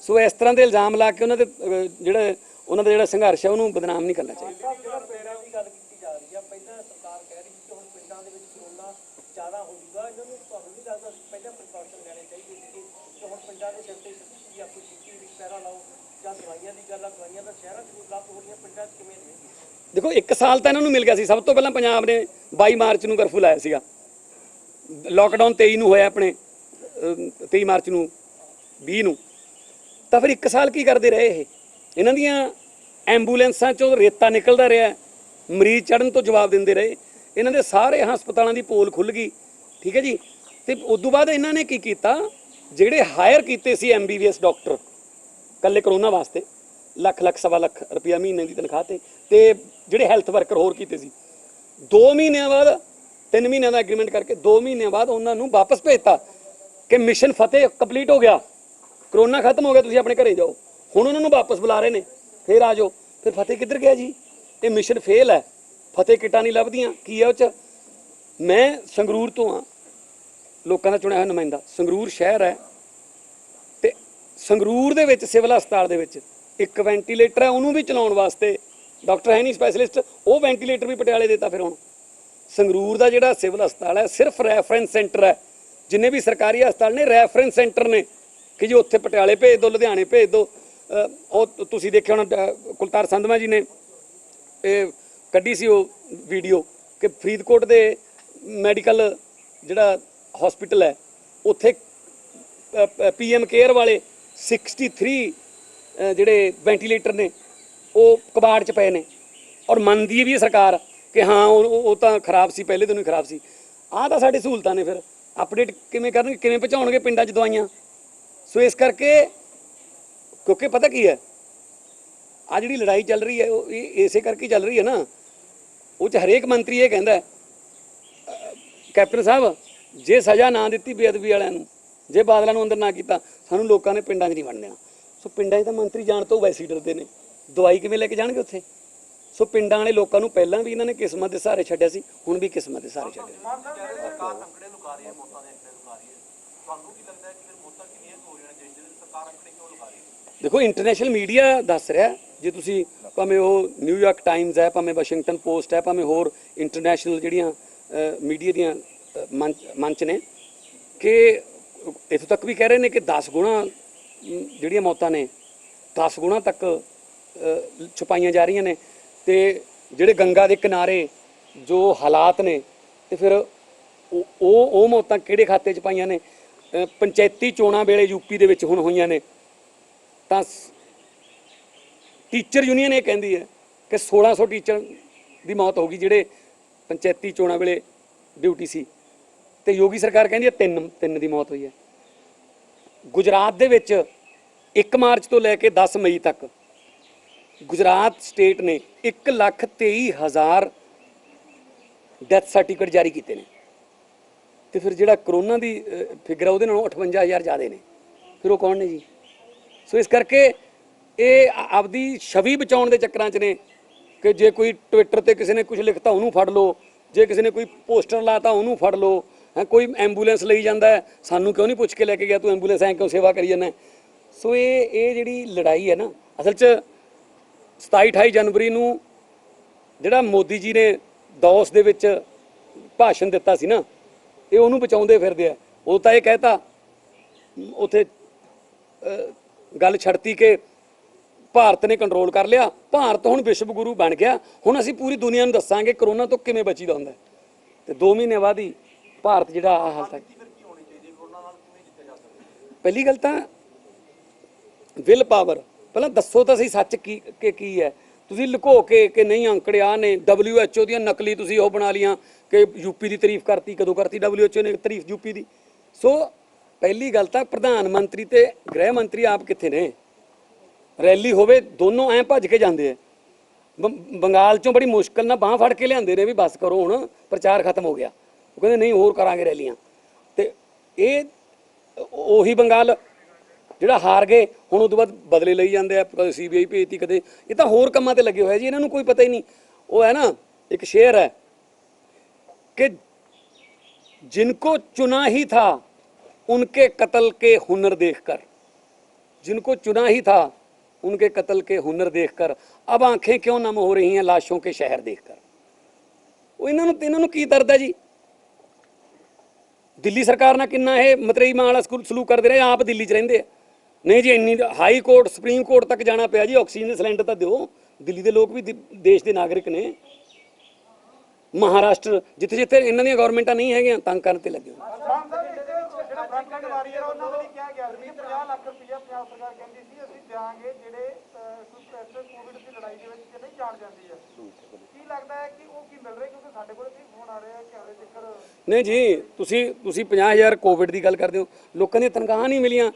ਸੋ ਇਸ ਤਰ੍ਹਾਂ ਦੇ ਇਲਜ਼ਾਮ ਲਾ ਕੇ ਉਹਨਾਂ ਦਾ ਜਿਹੜਾ ਸੰਘਰਸ਼ ਹੈ ਉਹਨੂੰ ਬਦਨਾਮ ਨਹੀਂ ਕਰਨਾ ਚਾਹੀਦਾ। ਦੇਖੋ 1 ਸਾਲ ਤਾਂ ਇਹਨਾਂ ਨੂੰ ਮਿਲ ਗਿਆ ਸੀ। ਸਭ ਤੋਂ ਪਹਿਲਾਂ ਪੰਜਾਬ ਨੇ 22 ਮਾਰਚ ਨੂੰ ਕਰਫਿਊ ਲਾਇਆ ਸੀਗਾ, ਲੋਕਡਾਊਨ 23 ਨੂੰ ਹੋਇਆ, ਆਪਣੇ 23 ਮਾਰਚ ਨੂੰ 20 ਨੂੰ। ਤਾਂ ਫਿਰ 1 ਸਾਲ ਕੀ ਕਰਦੇ ਰਹੇ ਇਹ? ਇਹਨਾਂ ਦੀਆਂ ਐਂਬੂਲੈਂਸਾਂ 'ਚੋਂ ਰੇਤਾ ਨਿਕਲਦਾ ਰਿਹਾ, ਮਰੀਜ਼ ਚੜ੍ਹਨ ਤੋਂ ਜਵਾਬ ਦਿੰਦੇ ਰਹੇ। ਇਹਨਾਂ ਦੇ ਸਾਰੇ ਹਸਪਤਾਲਾਂ ਦੀ ਪੋਲ ਖੁੱਲ੍ਹ ਗਈ, ਠੀਕ ਹੈ ਜੀ। ਤੇ ਉਸ ਤੋਂ ਬਾਅਦ ਇਹਨਾਂ ਨੇ ਕੀ ਕੀਤਾ, ਜਿਹੜੇ ਹਾਇਰ ਕੀਤੇ ਸੀ MBBS ਡਾਕਟਰ ਇਕੱਲੇ ਕਰੋਨਾ ਵਾਸਤੇ, ਲੱਖ ਸਵਾ ਲੱਖ ਰੁਪਇਆ ਮਹੀਨੇ ਦੀ ਤਨਖਾਹ ਤੇ ਜਿਹੜੇ ਹੈਲਥ ਵਰਕਰ ਹੋਰ ਕੀਤੇ ਸੀ, 2 ਮਹੀਨਿਆਂ ਬਾਅਦ 3 ਮਹੀਨਿਆਂ ਦਾ ਐਗਰੀਮੈਂਟ ਕਰਕੇ 2 ਮਹੀਨਿਆਂ ਬਾਅਦ ਉਹਨਾਂ ਨੂੰ ਵਾਪਸ ਭੇਜਤਾ ਕਿ ਮਿਸ਼ਨ ਫਤਿਹ ਕੰਪਲੀਟ ਹੋ ਗਿਆ, ਕਰੋਨਾ ਖਤਮ ਹੋ ਗਿਆ, ਤੁਸੀਂ ਆਪਣੇ ਘਰੇ ਜਾਓ। ਹੁਣ ਉਹਨਾਂ ਨੂੰ ਵਾਪਸ ਬੁਲਾ ਰਹੇ ਨੇ, ਫਿਰ ਆ ਜਾਓ। ਫਿਰ ਫਤਿਹ ਕਿੱਧਰ ਗਿਆ ਜੀ? ਇਹ ਮਿਸ਼ਨ ਫੇਲ ਹੈ, ਫਤਿਹ ਕਿੱਟਾਂ ਨਹੀਂ ਲੱਭਦੀਆਂ। ਕੀ ਹੈ ਉਹ 'ਚ? ਮੈਂ ਸੰਗਰੂਰ ਤੋਂ ਹਾਂ, ਲੋਕਾਂ ਦਾ ਚੁਣਿਆ ਹੋਇਆ ਨੁਮਾਇੰਦਾ। ਸੰਗਰੂਰ ਸ਼ਹਿਰ ਹੈ ਤੇ ਸੰਗਰੂਰ ਦੇ ਵਿੱਚ ਸਿਵਲ ਹਸਪਤਾਲ ਦੇ ਵਿੱਚ ਇੱਕ ਵੈਂਟੀਲੇਟਰ ਹੈ, ਉਹਨੂੰ ਵੀ ਚਲਾਉਣ ਵਾਸਤੇ ਡਾਕਟਰ ਹੈ ਨਹੀਂ ਸਪੈਸ਼ਲਿਸਟ, ਉਹ ਵੈਂਟੀਲੇਟਰ ਵੀ ਪਟਿਆਲੇ ਦੇਤਾ। ਫਿਰ ਹੁਣ ਸੰਗਰੂਰ ਦਾ ਜਿਹੜਾ ਸਿਵਲ ਹਸਪਤਾਲ ਹੈ ਸਿਰਫ ਰੈਫਰੈਂਸ ਸੈਂਟਰ ਹੈ, ਜਿੰਨੇ ਵੀ ਸਰਕਾਰੀ ਹਸਪਤਾਲ ਨੇ ਰੈਫਰੈਂਸ ਸੈਂਟਰ ਨੇ ਕਿ ਜੀ ਉੱਥੇ ਪਟਿਆਲੇ ਭੇਜ ਦਿਓ, ਲੁਧਿਆਣੇ ਭੇਜ ਦਿਓ। ਉਹ ਤੁਸੀਂ ਦੇਖਿਆ ਹੋਣਾ ਕੁਲਤਾਰ ਸੰਧਵਾ ਜੀ ਨੇ ਇਹ ਕੱਢੀ ਸੀ ਉਹ ਵੀਡੀਓ ਕਿ ਫਰੀਦਕੋਟ ਦੇ ਮੈਡੀਕਲ ਜਿਹੜਾ ਹਸਪੀਟਲ ਹੈ ਉੱਥੇ PM ਕੇਅਰ ਵਾਲੇ 63 ਜਿਹੜੇ ਵੈਂਟੀਲੇਟਰ ਨੇ ਉਹ ਕਬਾੜ 'ਚ ਪਏ ਨੇ, ਔਰ ਮੰਨਦੀ ਵੀ ਸਰਕਾਰ ਕਿ ਹਾਂ ਉਹ ਤਾਂ ਖਰਾਬ ਸੀ, ਪਹਿਲੇ ਦਿਨੋਂ ਹੀ ਖਰਾਬ ਸੀ। ਆਹ ਤਾਂ ਸਾਡੀ ਸਹੂਲਤਾਂ ਨੇ, ਫਿਰ ਅਪਡੇਟ ਕਿਵੇਂ ਕਰਨਗੇ, ਕਿਵੇਂ ਪਹੁੰਚਾਉਣਗੇ ਪਿੰਡਾਂ 'ਚ ਦਵਾਈਆਂ। ਸੋ ਇਸ ਕਰਕੇ ਕਿਉਂਕਿ ਪਤਾ ਕੀ ਹੈ, ਆ ਜਿਹੜੀ ਲੜਾਈ ਚੱਲ ਰਹੀ ਹੈ ਉਹ ਇਸੇ ਕਰਕੇ ਚੱਲ ਰਹੀ ਹੈ ਨਾ। ਉਹ 'ਚ ਹਰੇਕ ਮੰਤਰੀ ਇਹ ਕਹਿੰਦਾ ਕੈਪਟਨ ਸਾਹਿਬ ਜੇ ਸਜ਼ਾ ਨਾ ਦਿੱਤੀ ਬੇਅਦਬੀ ਵਾਲਿਆਂ ਨੂੰ, ਜੇ ਬਾਦਲਾਂ ਨੂੰ ਅੰਦਰ ਨਾ ਕੀਤਾ, ਸਾਨੂੰ ਲੋਕਾਂ ਨੇ ਪਿੰਡਾਂ 'ਚ ਨਹੀਂ ਵੜਨ ਦੇਣਾ। ਸੋ ਪਿੰਡਾਂ 'ਚ ਤਾਂ ਮੰਤਰੀ ਜਾਣ ਤੋਂ ਵੈਸੇ ਹੀ ਡਰਦੇ ਨੇ, ਦਵਾਈ ਕਿਵੇਂ ਲੈ ਕੇ ਜਾਣਗੇ ਉੱਥੇ। ਸੋ ਪਿੰਡਾਂ ਵਾਲੇ ਲੋਕਾਂ ਨੂੰ ਪਹਿਲਾਂ ਵੀ ਇਹਨਾਂ ਨੇ ਕਿਸਮਤ ਦੇ ਸਹਾਰੇ ਛੱਡਿਆ ਸੀ, ਹੁਣ ਵੀ ਕਿਸਮਤ ਦੇ ਸਹਾਰੇ ਛੱਡਿਆ। ਸਰਕਾਰ ਅੰਕੜੇ ਲੁਕਾ ਰਹੀ ਹੈ, ਮੌਤਾਂ ਦੇ ਅੰਕੜੇ ਲੁਕਾ ਰਹੀ ਹੈ, ਤੁਹਾਨੂੰ ਕੀ ਲੱਗਦਾ ਹੈ ਕਿ ਫਿਰ ਮੌਤਾਂ ਕਿੰਨੀਆਂ ਹੋ ਰਹੀਆਂ ਨੇ ਜਿਹਦੇ ਸਰਕਾਰ ਅੰਕੜੇ ਕਿਉਂ ਲੁਕਾ ਰਹੀ ਹੈ? ਦੇਖੋ ਇੰਟਰਨੈਸ਼ਨਲ ਮੀਡੀਆ ਦੱਸ ਰਿਹਾ, ਜੇ ਤੁਸੀਂ ਭਾਵੇਂ ਉਹ ਨਿਊਯਾਰਕ ਟਾਈਮਜ਼ ਹੈ, ਭਾਵੇਂ ਵਾਸ਼ਿੰਗਟਨ ਪੋਸਟ ਹੈ, ਭਾਵੇਂ ਹੋਰ ਇੰਟਰਨੈਸ਼ਨਲ ਜਿਹੜੀਆਂ ਮੀਡੀਆ ਦੀਆਂ ਮੰਚ ਨੇ, ਕਿ ਇੱਥੋਂ ਤੱਕ ਵੀ ਕਹਿ ਰਹੇ ਨੇ ਕਿ 10 ਗੁਣਾ ਜਿਹੜੀਆਂ ਮੌਤਾਂ ਨੇ 10 ਗੁਣਾ ਤੱਕ ਛੁਪਾਈਆਂ ਜਾ ਰਹੀਆਂ ਨੇ। ਤੇ ਜਿਹੜੇ ਗੰਗਾ ਦੇ ਕਿਨਾਰੇ ਜੋ ਹਾਲਾਤ ਨੇ, ਤੇ ਫਿਰ ਉਹ ਮੌਤਾਂ ਕਿਹੜੇ ਖਾਤੇ 'ਚ ਪਾਈਆਂ ਨੇ। ਪੰਚਾਇਤੀ ਚੋਣਾਂ ਵੇਲੇ ਯੂਪੀ ਦੇ ਵਿੱਚ ਹੁਣ ਹੋਈਆਂ ਨੇ, ਤਾਂ ਟੀਚਰ ਯੂਨੀਅਨ ਇਹ ਕਹਿੰਦੀ ਹੈ ਕਿ 1600 ਟੀਚਰ ਦੀ ਮੌਤ ਹੋ ਗਈ ਜਿਹੜੇ ਪੰਚਾਇਤੀ ਚੋਣਾਂ ਵੇਲੇ ਡਿਊਟੀ ਸੀ, ਤੇ ਯੋਗੀ ਸਰਕਾਰ ਕਹਿੰਦੀ ਹੈ 3 ਦੀ ਮੌਤ ਹੋਈ ਹੈ। ਗੁਜਰਾਤ ਦੇ ਵਿੱਚ 1 ਮਾਰਚ ਤੋਂ ਲੈ ਕੇ 10 ਮਈ ਤੱਕ ਗੁਜਰਾਤ ਸਟੇਟ ਨੇ 1,23,000 ਡੈਥ ਸਰਟੀਫਿਕੇਟ ਜਾਰੀ ਕੀਤੇ ਨੇ, ਤੇ ਫਿਰ ਜਿਹੜਾ ਕਰੋਨਾ ਦੀ ਫਿਗਰ ਆ ਉਹਦੇ ਨਾਲੋਂ 58,000 ਜ਼ਿਆਦਾ ਨੇ। ਫਿਰ ਉਹ ਕੌਣ ਨੇ ਜੀ? ਸੋ ਇਸ ਕਰਕੇ ਇਹ ਆਪਦੀ ਛਵੀ ਬਚਾਉਣ ਦੇ ਚੱਕਰਾਂ 'ਚ ਨੇ ਕਿ ਜੇ ਕੋਈ ਟਵਿੱਟਰ ਤੇ ਕਿਸੇ ਨੇ ਕੁਝ ਲਿਖਤਾ ਉਹਨੂੰ ਫੜ ਲਓ, ਜੇ ਕਿਸੇ ਨੇ ਕੋਈ ਪੋਸਟਰ ਲਾਤਾ ਉਹਨੂੰ ਫੜ ਲਓ, ਹੈ ਕੋਈ ਐਂਬੂਲੈਂਸ ਲਈ ਜਾਂਦਾ ਸਾਨੂੰ ਕਿਉਂ ਨਹੀਂ ਪੁੱਛ ਕੇ ਲੈ ਕੇ ਗਿਆ, ਤੂੰ ਐਂਬੂਲੈਂਸ ਐਂ ਕਿਉਂ ਸੇਵਾ ਕਰੀ ਜਾਂਦਾ। ਸੋ ਇਹ ਜਿਹੜੀ ਲੜਾਈ ਹੈ ਨਾ, ਅਸਲ 'ਚ 27-28 ਜਨਵਰੀ ਨੂੰ ਜਿਹੜਾ ਮੋਦੀ ਜੀ ਨੇ ਦੌਸ ਦੇ ਵਿੱਚ ਭਾਸ਼ਣ ਦਿੱਤਾ ਸੀ ਨਾ, ਇਹ ਉਹਨੂੰ ਬਚਾਉਂਦੇ ਫਿਰਦੇ ਆ। ਉਹ ਤਾਂ ਇਹ ਕਹਿਤਾ ਉੱਥੇ ਗੱਲ ਛੱਡਤੀ ਕਿ ਭਾਰਤ ਨੇ ਕੰਟਰੋਲ ਕਰ ਲਿਆ, ਭਾਰਤ ਹੁਣ ਵਿਸ਼ਵ ਗੁਰੂ ਬਣ ਗਿਆ, ਹੁਣ ਅਸੀਂ ਪੂਰੀ ਦੁਨੀਆ ਨੂੰ ਦੱਸਾਂਗੇ ਕਰੋਨਾ ਤੋਂ ਕਿਵੇਂ ਬਚੀਦਾ ਹੁੰਦਾ। ਤੇ 2 ਮਹੀਨੇ ਬਾਅਦ ਹੀ ਭਾਰਤ ਜਿਹੜਾ ਆ ਹਾਲ ਤੱਕ। ਪਹਿਲੀ ਗੱਲ ਤਾਂ ਵਿਲ ਪਾਵਰ, ਪਹਿਲਾਂ ਦੱਸੋ ਤਾਂ ਸਹੀ ਸੱਚ ਕੀ ਹੈ। ਤੁਸੀਂ ਲੁਕੋ ਕੇ ਕਿ ਨਹੀਂ ਅੰਕੜੇ ਆ ਨੇ, WHO ਦੀਆਂ ਨਕਲੀ ਤੁਸੀਂ ਉਹ ਬਣਾ ਲੀਆਂ ਕਿ ਯੂਪੀ ਦੀ ਤਾਰੀਫ ਕਰਤੀ, ਕਦੋਂ ਕਰਤੀ WHO ਨੇ ਤਾਰੀਫ ਯੂਪੀ ਦੀ। ਸੋ ਪਹਿਲੀ ਗੱਲ ਤਾਂ ਪ੍ਰਧਾਨ ਮੰਤਰੀ ਤੇ ਗ੍ਰਹਿ ਮੰਤਰੀ ਆਪ ਕਿੱਥੇ ਨੇ? ਰੈਲੀ ਹੋਵੇ ਦੋਨੋਂ ਐਂ ਭੱਜ ਕੇ ਜਾਂਦੇ ਆ। ਬੰਗਾਲ ਚੋਂ ਬੜੀ ਮੁਸ਼ਕਲ ਨਾਲ ਬਾਂਹ ਫੜ ਕੇ ਲਿਆਂਦੇ ਨੇ ਵੀ ਬਸ ਕਰੋ ਹੁਣ ਪ੍ਰਚਾਰ ਖਤਮ ਹੋ ਗਿਆ। ਉਹ ਕਹਿੰਦੇ ਨਹੀਂ ਹੋਰ ਕਰਾਂਗੇ ਰੈਲੀਆਂ। ਤੇ ਇਹ ਉਹੀ ਬੰਗਾਲ ਜਿਹੜਾ ਹਾਰ ਗਏ ਹੁਣ ਉਹ ਤੋਂ ਬਾਅਦ ਬਦਲੇ ਲਈ ਜਾਂਦੇ ਆ, ਕਦੇ CBI ਭੇਜਤੀ, ਕਦੇ ਇਹ ਤਾਂ ਹੋਰ ਕੰਮਾਂ ਤੇ ਲੱਗੇ ਹੋਏ ਜੀ, ਇਹਨਾਂ ਨੂੰ ਕੋਈ ਪਤਾ ਹੀ ਨਹੀਂ। ਉਹ ਹੈ ਨਾ ਇੱਕ ਸ਼ੇਰ ਹੈ कि जिनको चुना ही था उनके कत्ल के हुनर देखकर, जिनको चुना ही था उनके कत्ल के हुनर देखकर अब आंखें क्यों नम हो रही हैं लाशों के शहर देखकर। वो इन्होंने की दर्द है जी। दिल्ली सरकार ना किन्ना है मतरेई मां वाला सलूक करते रहे, आप दिल्ली च रहिंदे नहीं जी। इन्नी हाई कोर्ट सुप्रीम कोर्ट तक जाना पिया जी, ऑक्सीजन दे सिलेंडर तो दो। दिल्ली के लोग भी देश के नागरिक ने। महाराष्ट्र जिथे जिथे इन्हां दी गवर्नमेंटां नहीं है तंग करन ते लगे नहीं जी। तुसी 50,000 कोविड की गल करते हो, लोगों दी तनख्वाह नहीं मिलियां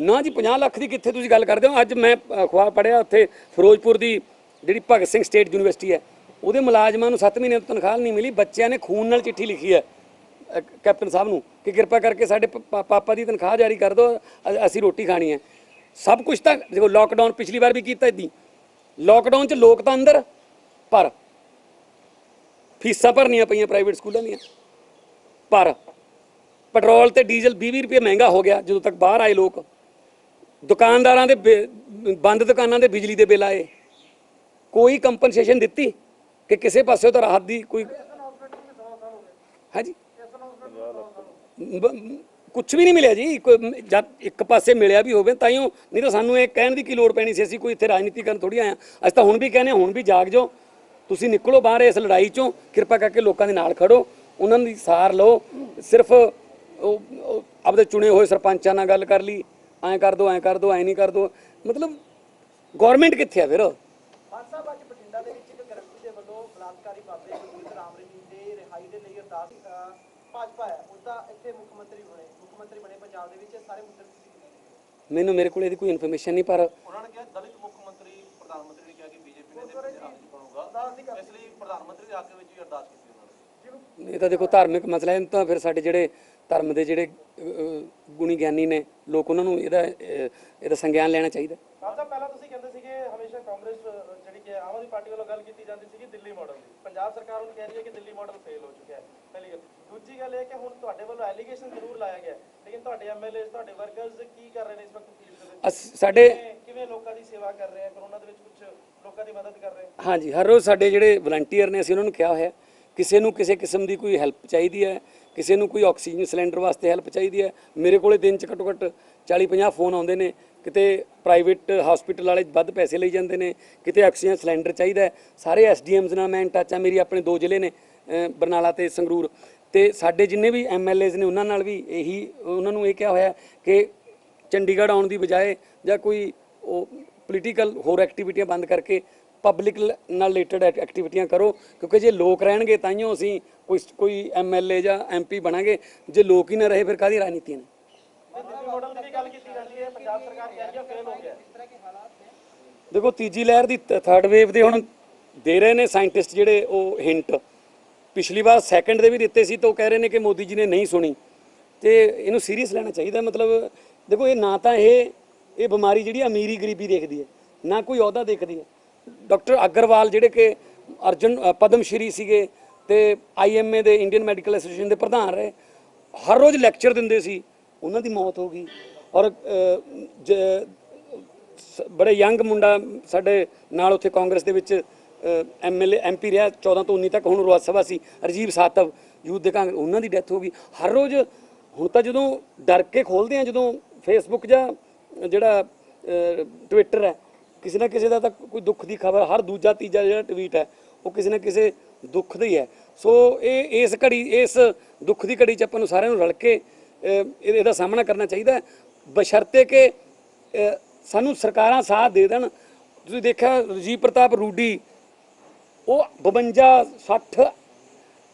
ना जी। 50 ਲੱਖ की कित्थे तुसी गल करते हो। अज मैं अखबार पढ़िया उत्थे फिरोजपुर की ਜਿਹੜੀ ਭਗਤ ਸਿੰਘ ਸਟੇਟ ਯੂਨੀਵਰਸਿਟੀ ਹੈ ਉਹਦੇ ਮੁਲਾਜ਼ਮਾਂ ਨੂੰ 7 ਮਹੀਨੇ ਤੋਂ ਤਨਖਾਹ ਨਹੀਂ ਮਿਲੀ। ਬੱਚਿਆਂ ਨੇ ਖੂਨ ਨਾਲ ਚਿੱਠੀ ਲਿਖੀ ਹੈ ਕੈਪਟਨ ਸਾਹਿਬ ਨੂੰ ਕਿ ਕਿਰਪਾ ਕਰਕੇ ਸਾਡੇ ਪਾਪਾ ਦੀ ਤਨਖਾਹ ਜਾਰੀ ਕਰ ਦਿਓ, ਅਸੀਂ ਰੋਟੀ ਖਾਣੀ ਹੈ। ਸਭ ਕੁਝ ਤਾਂ ਦੇਖੋ ਲੋਕਡਾਊਨ ਪਿਛਲੀ ਵਾਰ ਵੀ ਕੀਤਾ ਇੱਦਾਂ। ਲੋਕਡਾਊਨ 'ਚ ਲੋਕ ਤਾਂ ਅੰਦਰ, ਪਰ ਫੀਸਾਂ ਭਰਨੀਆਂ ਪਈਆਂ ਪ੍ਰਾਈਵੇਟ ਸਕੂਲਾਂ ਦੀਆਂ, ਪਰ ਪੈਟਰੋਲ ਤੇ ਡੀਜ਼ਲ 20 ਰੁਪਏ ਮਹਿੰਗਾ ਹੋ ਗਿਆ ਜਦੋਂ ਤੱਕ ਬਾਹਰ ਆਏ ਲੋਕ। ਦੁਕਾਨਦਾਰਾਂ ਦੇ ਬੰਦ ਦੁਕਾਨਾਂ ਦੇ ਬਿਜਲੀ ਦੇ ਬਿੱਲ ਆਏ, ਕੋਈ ਕੰਪਨਸੇਸ਼ਨ ਦਿੱਤੀ ਕਿ ਕਿਸੇ ਪਾਸੇ ਤਾਂ ਰਾਹਤ ਦੀ ਕੋਈ? ਹਾਂਜੀ, ਕੁਝ ਵੀ ਨਹੀਂ ਮਿਲਿਆ ਜੀ। ਜਦ ਇੱਕ ਪਾਸੇ ਮਿਲਿਆ ਵੀ ਹੋਵੇ ਤਾਈਓ, ਨਹੀਂ ਤਾਂ ਸਾਨੂੰ ਇਹ ਕਹਿਣ ਦੀ ਕੀ ਲੋੜ ਪੈਣੀ ਸੀ। ਅਸੀਂ ਕੋਈ ਇੱਥੇ ਰਾਜਨੀਤੀ ਕਰਨ ਥੋੜੀ ਆਏ ਆ। ਅਸੀਂ ਤਾਂ ਹੁਣ ਵੀ ਕਹਿੰਦੇ, ਹੁਣ ਵੀ ਜਾਗ ਜਾਓ, ਤੁਸੀਂ ਨਿਕਲੋ ਬਾਹਰ ਇਸ ਲੜਾਈ ਚੋਂ, ਕਿਰਪਾ ਕਰਕੇ ਲੋਕਾਂ ਦੇ ਨਾਲ ਖੜੋ, ਉਹਨਾਂ ਦੀ ਸਾਰ ਲਓ। ਸਿਰਫ ਆਪਦੇ ਚੁਣੇ ਹੋਏ ਸਰਪੰਚਾਂ ਨਾਲ ਗੱਲ ਕਰ ਲਈ, ਐਂ ਕਰ ਦੋ, ਐਂ ਕਰ ਦੋ, ਐਂ ਨਹੀਂ ਕਰ ਦੋ, ਮਤਲਬ ਗਵਰਨਮੈਂਟ ਕਿੱਥੇ ਆ ਫਿਰ? ਮਾਨ ਸਾਹਿਬ, ਅੱਜ ਬਠਿੰਡਾ ਦੇ ਵਿੱਚ ਇੱਕ ਗ੍ਰੰਥੀ ਦੇ ਵੱਲੋਂ ਬਲਾਤਕਾਰੀ ਬਾਬੇ ਗੁਰਮੀਤ ਰਾਮ ਰਹੀਮ ਦੇ ਰਿਹਾਈ ਦੇ ਲਈ ਅਰਦਾਸ, ਭਾਜਪਾ ਹੈ ਉਹਦਾ ਇੱਥੇ ਮੁੱਖ ਮੰਤਰੀ ਬਣੇ ਪੰਜਾਬ ਦੇ ਵਿੱਚ, ਸਾਰੇ ਮੁੱਦੇ ਤੁਸੀਂ ਮੈਨੂੰ ਮੇਰੇ ਕੋਲ ਇਹਦੀ ਕੋਈ ਇਨਫੋਰਮੇਸ਼ਨ ਨਹੀਂ, ਪਰ ਉਹਨਾਂ ਨੇ ਕਿਹਾ ਦਲਿਤ ਮੁੱਖ ਮੰਤਰੀ ਪ੍ਰਧਾਨ ਮੰਤਰੀ ਨੇ ਕਿਹਾ ਕਿ ਬੀਜੇਪੀ ਨੇ ਰਾਜ ਬਣੂਗਾ, ਇਸ ਲਈ ਪ੍ਰਧਾਨ ਮੰਤਰੀ ਦੇ ਹੱਕ ਵਿੱਚ ਵੀ ਅਰਦਾਸ ਕੀਤੀ ਉਹਨਾਂ ਨੇ। ਇਹ ਤਾਂ ਦੇਖੋ ਧਾਰਮਿਕ ਮਸਲਾ ਹੈ, ਤਾਂ ਫਿਰ ਸਾਡੇ ਜਿਹੜੇ ਧਰਮ ਦੇ ਜਿਹੜੇ ਗੁਣੀ ਗਿਆਨੀ ਨੇ ਲੋਕ, ਉਹਨਾਂ ਨੂੰ ਇਹਦਾ ਸੰਗਿਆਨ ਲੈਣਾ ਚਾਹੀਦਾ। ਮਾਨ ਸਾਹਿਬ, ਪਹਿਲਾਂ ਤੁਸੀਂ ਕਹਿੰਦੇ ਸੀਗੇ ਹਮੇਸ਼ਾ ਕਾਂਗਰਸ ਜਿਹੜੀ ਕਿ ਆਮ ਆਦਮੀ ਪਾਰਟੀ ਵੱਲੋਂ ਗੱਲ ਕੀਤੀ ਜਾਂਦੀ ਸੀਗੀ ਦਿੱਲੀ ਮਾਡਲ ਦੀ, ਪੰਜਾਬ ਸਰਕਾਰ ਹੁਣ ਕਹਿ ਰਹੀ ਹੈ ਕਿ ਦਿੱਲੀ ਮਾਡਲ ਫੇਲ ਹੋ ਚੁੱਕਿਆ ਹੈ, ਪਹਿਲੀ ਗੱਲ। ਦੂਜੀ ਗੱਲ ਇਹ ਕਿ ਹੁਣ ਤੁਹਾਡੇ ਵੱਲੋਂ ਐਲੀਗੇਸ਼ਨ ਜ਼ਰੂਰ ਲਾਇਆ ਗਿਆ, ਲੇਕਿਨ ਤੁਹਾਡੇ ਐਮਐਲਏ, ਤੁਹਾਡੇ ਵਰਕਰਸ ਕੀ ਕਰ ਰਹੇ ਨੇ ਇਸ ਵਕਤ ਫੀਲਡ ਦੇ ਵਿੱਚ? ਸਾਡੇ ਕਿਵੇਂ ਲੋਕਾਂ ਦੀ ਸੇਵਾ ਕਰ ਰਹੇ ਆ, ਕਰੋਨਾ ਦੇ ਵਿੱਚ ਕੁਝ ਲੋਕਾਂ ਦੀ ਮਦਦ ਕਰ ਰਹੇ ਆ? ਹਾਂਜੀ, ਹਰ ਰੋਜ਼ ਸਾਡੇ ਜਿਹੜੇ ਵਲੰਟੀਅਰ ਨੇ, ਅਸੀਂ ਉਹਨਾਂ ਨੂੰ ਕਿਹਾ ਹੋਇਆ, ਕਿਸੇ ਨੂੰ ਕਿਸੇ ਕਿਸਮ ਦੀ ਕੋਈ ਹੈਲਪ ਚਾਹੀਦੀ ਹੈ, ਕਿਸੇ ਨੂੰ ਕੋਈ ਆਕਸੀਜਨ ਸਿਲੰਡਰ ਵਾਸਤੇ ਹੈਲਪ ਚਾਹੀਦੀ ਹੈ, ਮੇਰੇ ਕੋਲੇ ਦਿਨ 'ਚ ਘੱਟੋ ਘੱਟ 40-50 ਫੋਨ ਆਉਂਦੇ ਨੇ। ਕਿਤੇ ਪ੍ਰਾਈਵੇਟ ਹਸਪੀਟਲ ਵਾਲੇ ਵੱਧ ਪੈਸੇ ਲਈ ਜਾਂਦੇ ਨੇ, ਕਿਤੇ ਆਕਸੀਜਨ ਸਿਲੰਡਰ ਚਾਹੀਦਾ ਹੈ। ਸਾਰੇ ਐਸਡੀਐਮਸ ਨਾਲ ਮੈਂ ਟੱਚ ਆ, ਮੇਰੀ ਆਪਣੇ 2 ਜ਼ਿਲ੍ਹੇ ਨੇ, ਬਰਨਾਲਾ ਤੇ ਸੰਗਰੂਰ, ਤੇ ਸਾਡੇ ਜਿੰਨੇ ਵੀ ਐਮਐਲਏਜ਼ ਨੇ ਉਹਨਾਂ ਨਾਲ ਵੀ ਇਹੀ, ਉਹਨਾਂ ਨੂੰ ਇਹ ਕਿਹਾ ਹੋਇਆ ਕਿ ਚੰਡੀਗੜ੍ਹ ਆਉਣ ਦੀ ਬਜਾਏ ਜਾਂ ਕੋਈ ਉਹ ਪੋਲੀਟੀਕਲ ਹੋਰ ਐਕਟੀਵਿਟੀਆਂ ਬੰਦ ਕਰਕੇ ਪਬਲਿਕ ਨਾਲ ਰਿਲੇਟਡ ਐਕਟੀਵਿਟੀਆਂ ਕਰੋ, ਕਿਉਂਕਿ ਜੇ ਲੋਕ ਰਹਿਣਗੇ ਤਾਈਓ ਅਸੀਂ ਕੋਈ ਐਮਐਲਏ ਜਾਂ ਐਮਪੀ ਬਣਾਂਗੇ। ਜੇ ਲੋਕ ਹੀ ਨਾ ਰਹੇ ਫਿਰ ਕਾਹਦੀ ਰਾਜਨੀਤੀ ਨੇ? ਦਿੱਲੀ ਮਾਡਲ ਦੀ ਵੀ ਗੱਲ ਕੀਤੀ ਜਾਂਦੀ ਹੈ, ਪੰਜਾਬ ਸਰਕਾਰ ਕਹਿ ਰਹੀ ਹੈ ਫੇਲ ਹੋ ਗਿਆ। ਦੇਖੋ, ਤੀਜੀ ਲਹਿਰ ਦੀ ਥਰਡ ਵੇਵ ਦੇ ਹੁਣ ਦੇ ਰਹੇ ਨੇ ਸਾਇੰਟਿਸਟ ਜਿਹੜੇ ਉਹ ਹਿੰਟ, ਪਿਛਲੀ ਵਾਰ ਸੈਕੰਡ ਦੇ ਵੀ ਦਿੱਤੇ ਸੀ, ਤਾਂ ਉਹ ਕਹਿ ਰਹੇ ਨੇ ਕਿ ਮੋਦੀ ਜੀ ਨੇ ਨਹੀਂ ਸੁਣੀ, ਤੇ ਇਹਨੂੰ ਸੀਰੀਅਸ ਲੈਣਾ ਚਾਹੀਦਾ। ਮਤਲਬ ਦੇਖੋ, ਇਹ ਨਾ ਤਾਂ ਇਹ ਬਿਮਾਰੀ ਜਿਹੜੀ ਅਮੀਰੀ ਗਰੀਬੀ ਦੇਖਦੀ ਹੈ, ਨਾ ਕੋਈ ਅਹੁਦਾ ਦੇਖਦੀ ਹੈ। ਡਾਕਟਰ ਅਗਰਵਾਲ ਜਿਹੜੇ ਕਿ ਪਦਮ ਸ਼੍ਰੀ ਸੀਗੇ ਤੇ ਆਈਐਮਏ ਦੇ, ਇੰਡੀਅਨ ਮੈਡੀਕਲ ਐਸੋਸੀਏਸ਼ਨ ਦੇ ਪ੍ਰਧਾਨ ਰਹੇ, ਹਰ ਰੋਜ਼ ਲੈਕਚਰ ਦਿੰਦੇ ਸੀ, ਉਹਨਾਂ ਦੀ ਮੌਤ ਹੋ ਗਈ। ਔਰ ਬੜੇ ਯੰਗ ਮੁੰਡਾ ਸਾਡੇ ਨਾਲ ਉੱਥੇ ਕਾਂਗਰਸ ਦੇ ਵਿੱਚ ਐਮਐਲਏ ਐਮਪੀ ਰਿਹਾ 14 ਤੋਂ 19 ਤੱਕ, ਹੁਣ ਰਾਜ ਸਭਾ ਸੀ, ਰਾਜੀਵ ਸਾਤਵ, ਯੂਥ ਦੇ ਕਾਂਗਰਸ, ਉਹਨਾਂ ਦੀ ਡੈਥ ਹੋ ਗਈ। ਹਰ ਰੋਜ਼ ਹੁਣ ਤਾਂ ਜਦੋਂ ਡਰ ਕੇ ਖੋਲ੍ਹਦੇ ਆ, ਜਦੋਂ ਫੇਸਬੁੱਕ ਜਾਂ ਜਿਹੜਾ ਟਵਿੱਟਰ ਹੈ, ਕਿਸੇ ਨਾ ਕਿਸੇ ਦਾ ਤਾਂ ਕੋਈ ਦੁੱਖ ਦੀ ਖਬਰ, ਹਰ ਦੂਜਾ ਤੀਜਾ ਜਿਹੜਾ ਟਵੀਟ ਹੈ ਉਹ ਕਿਸੇ ਨਾ ਕਿਸੇ ਦੁੱਖ ਦਾ ਹੀ ਹੈ। ਸੋ ਇਸ ਘੜੀ, ਇਸ ਦੁੱਖ ਦੀ ਘੜੀ 'ਚ ਆਪਾਂ ਨੂੰ ਸਾਰਿਆਂ ਨੂੰ ਰਲ ਕੇ ਇਹਦਾ ਸਾਹਮਣਾ ਕਰਨਾ ਚਾਹੀਦਾ, ਬਸ਼ਰਤੇ ਕਿ ਸਾਨੂੰ ਸਰਕਾਰਾਂ ਸਾਥ ਦੇ ਦੇਣ। ਤੁਸੀਂ ਦੇਖਿਆ ਰਾਜੀਵ ਪ੍ਰਤਾਪ ਰੂਡੀ, ਉਹ 52-60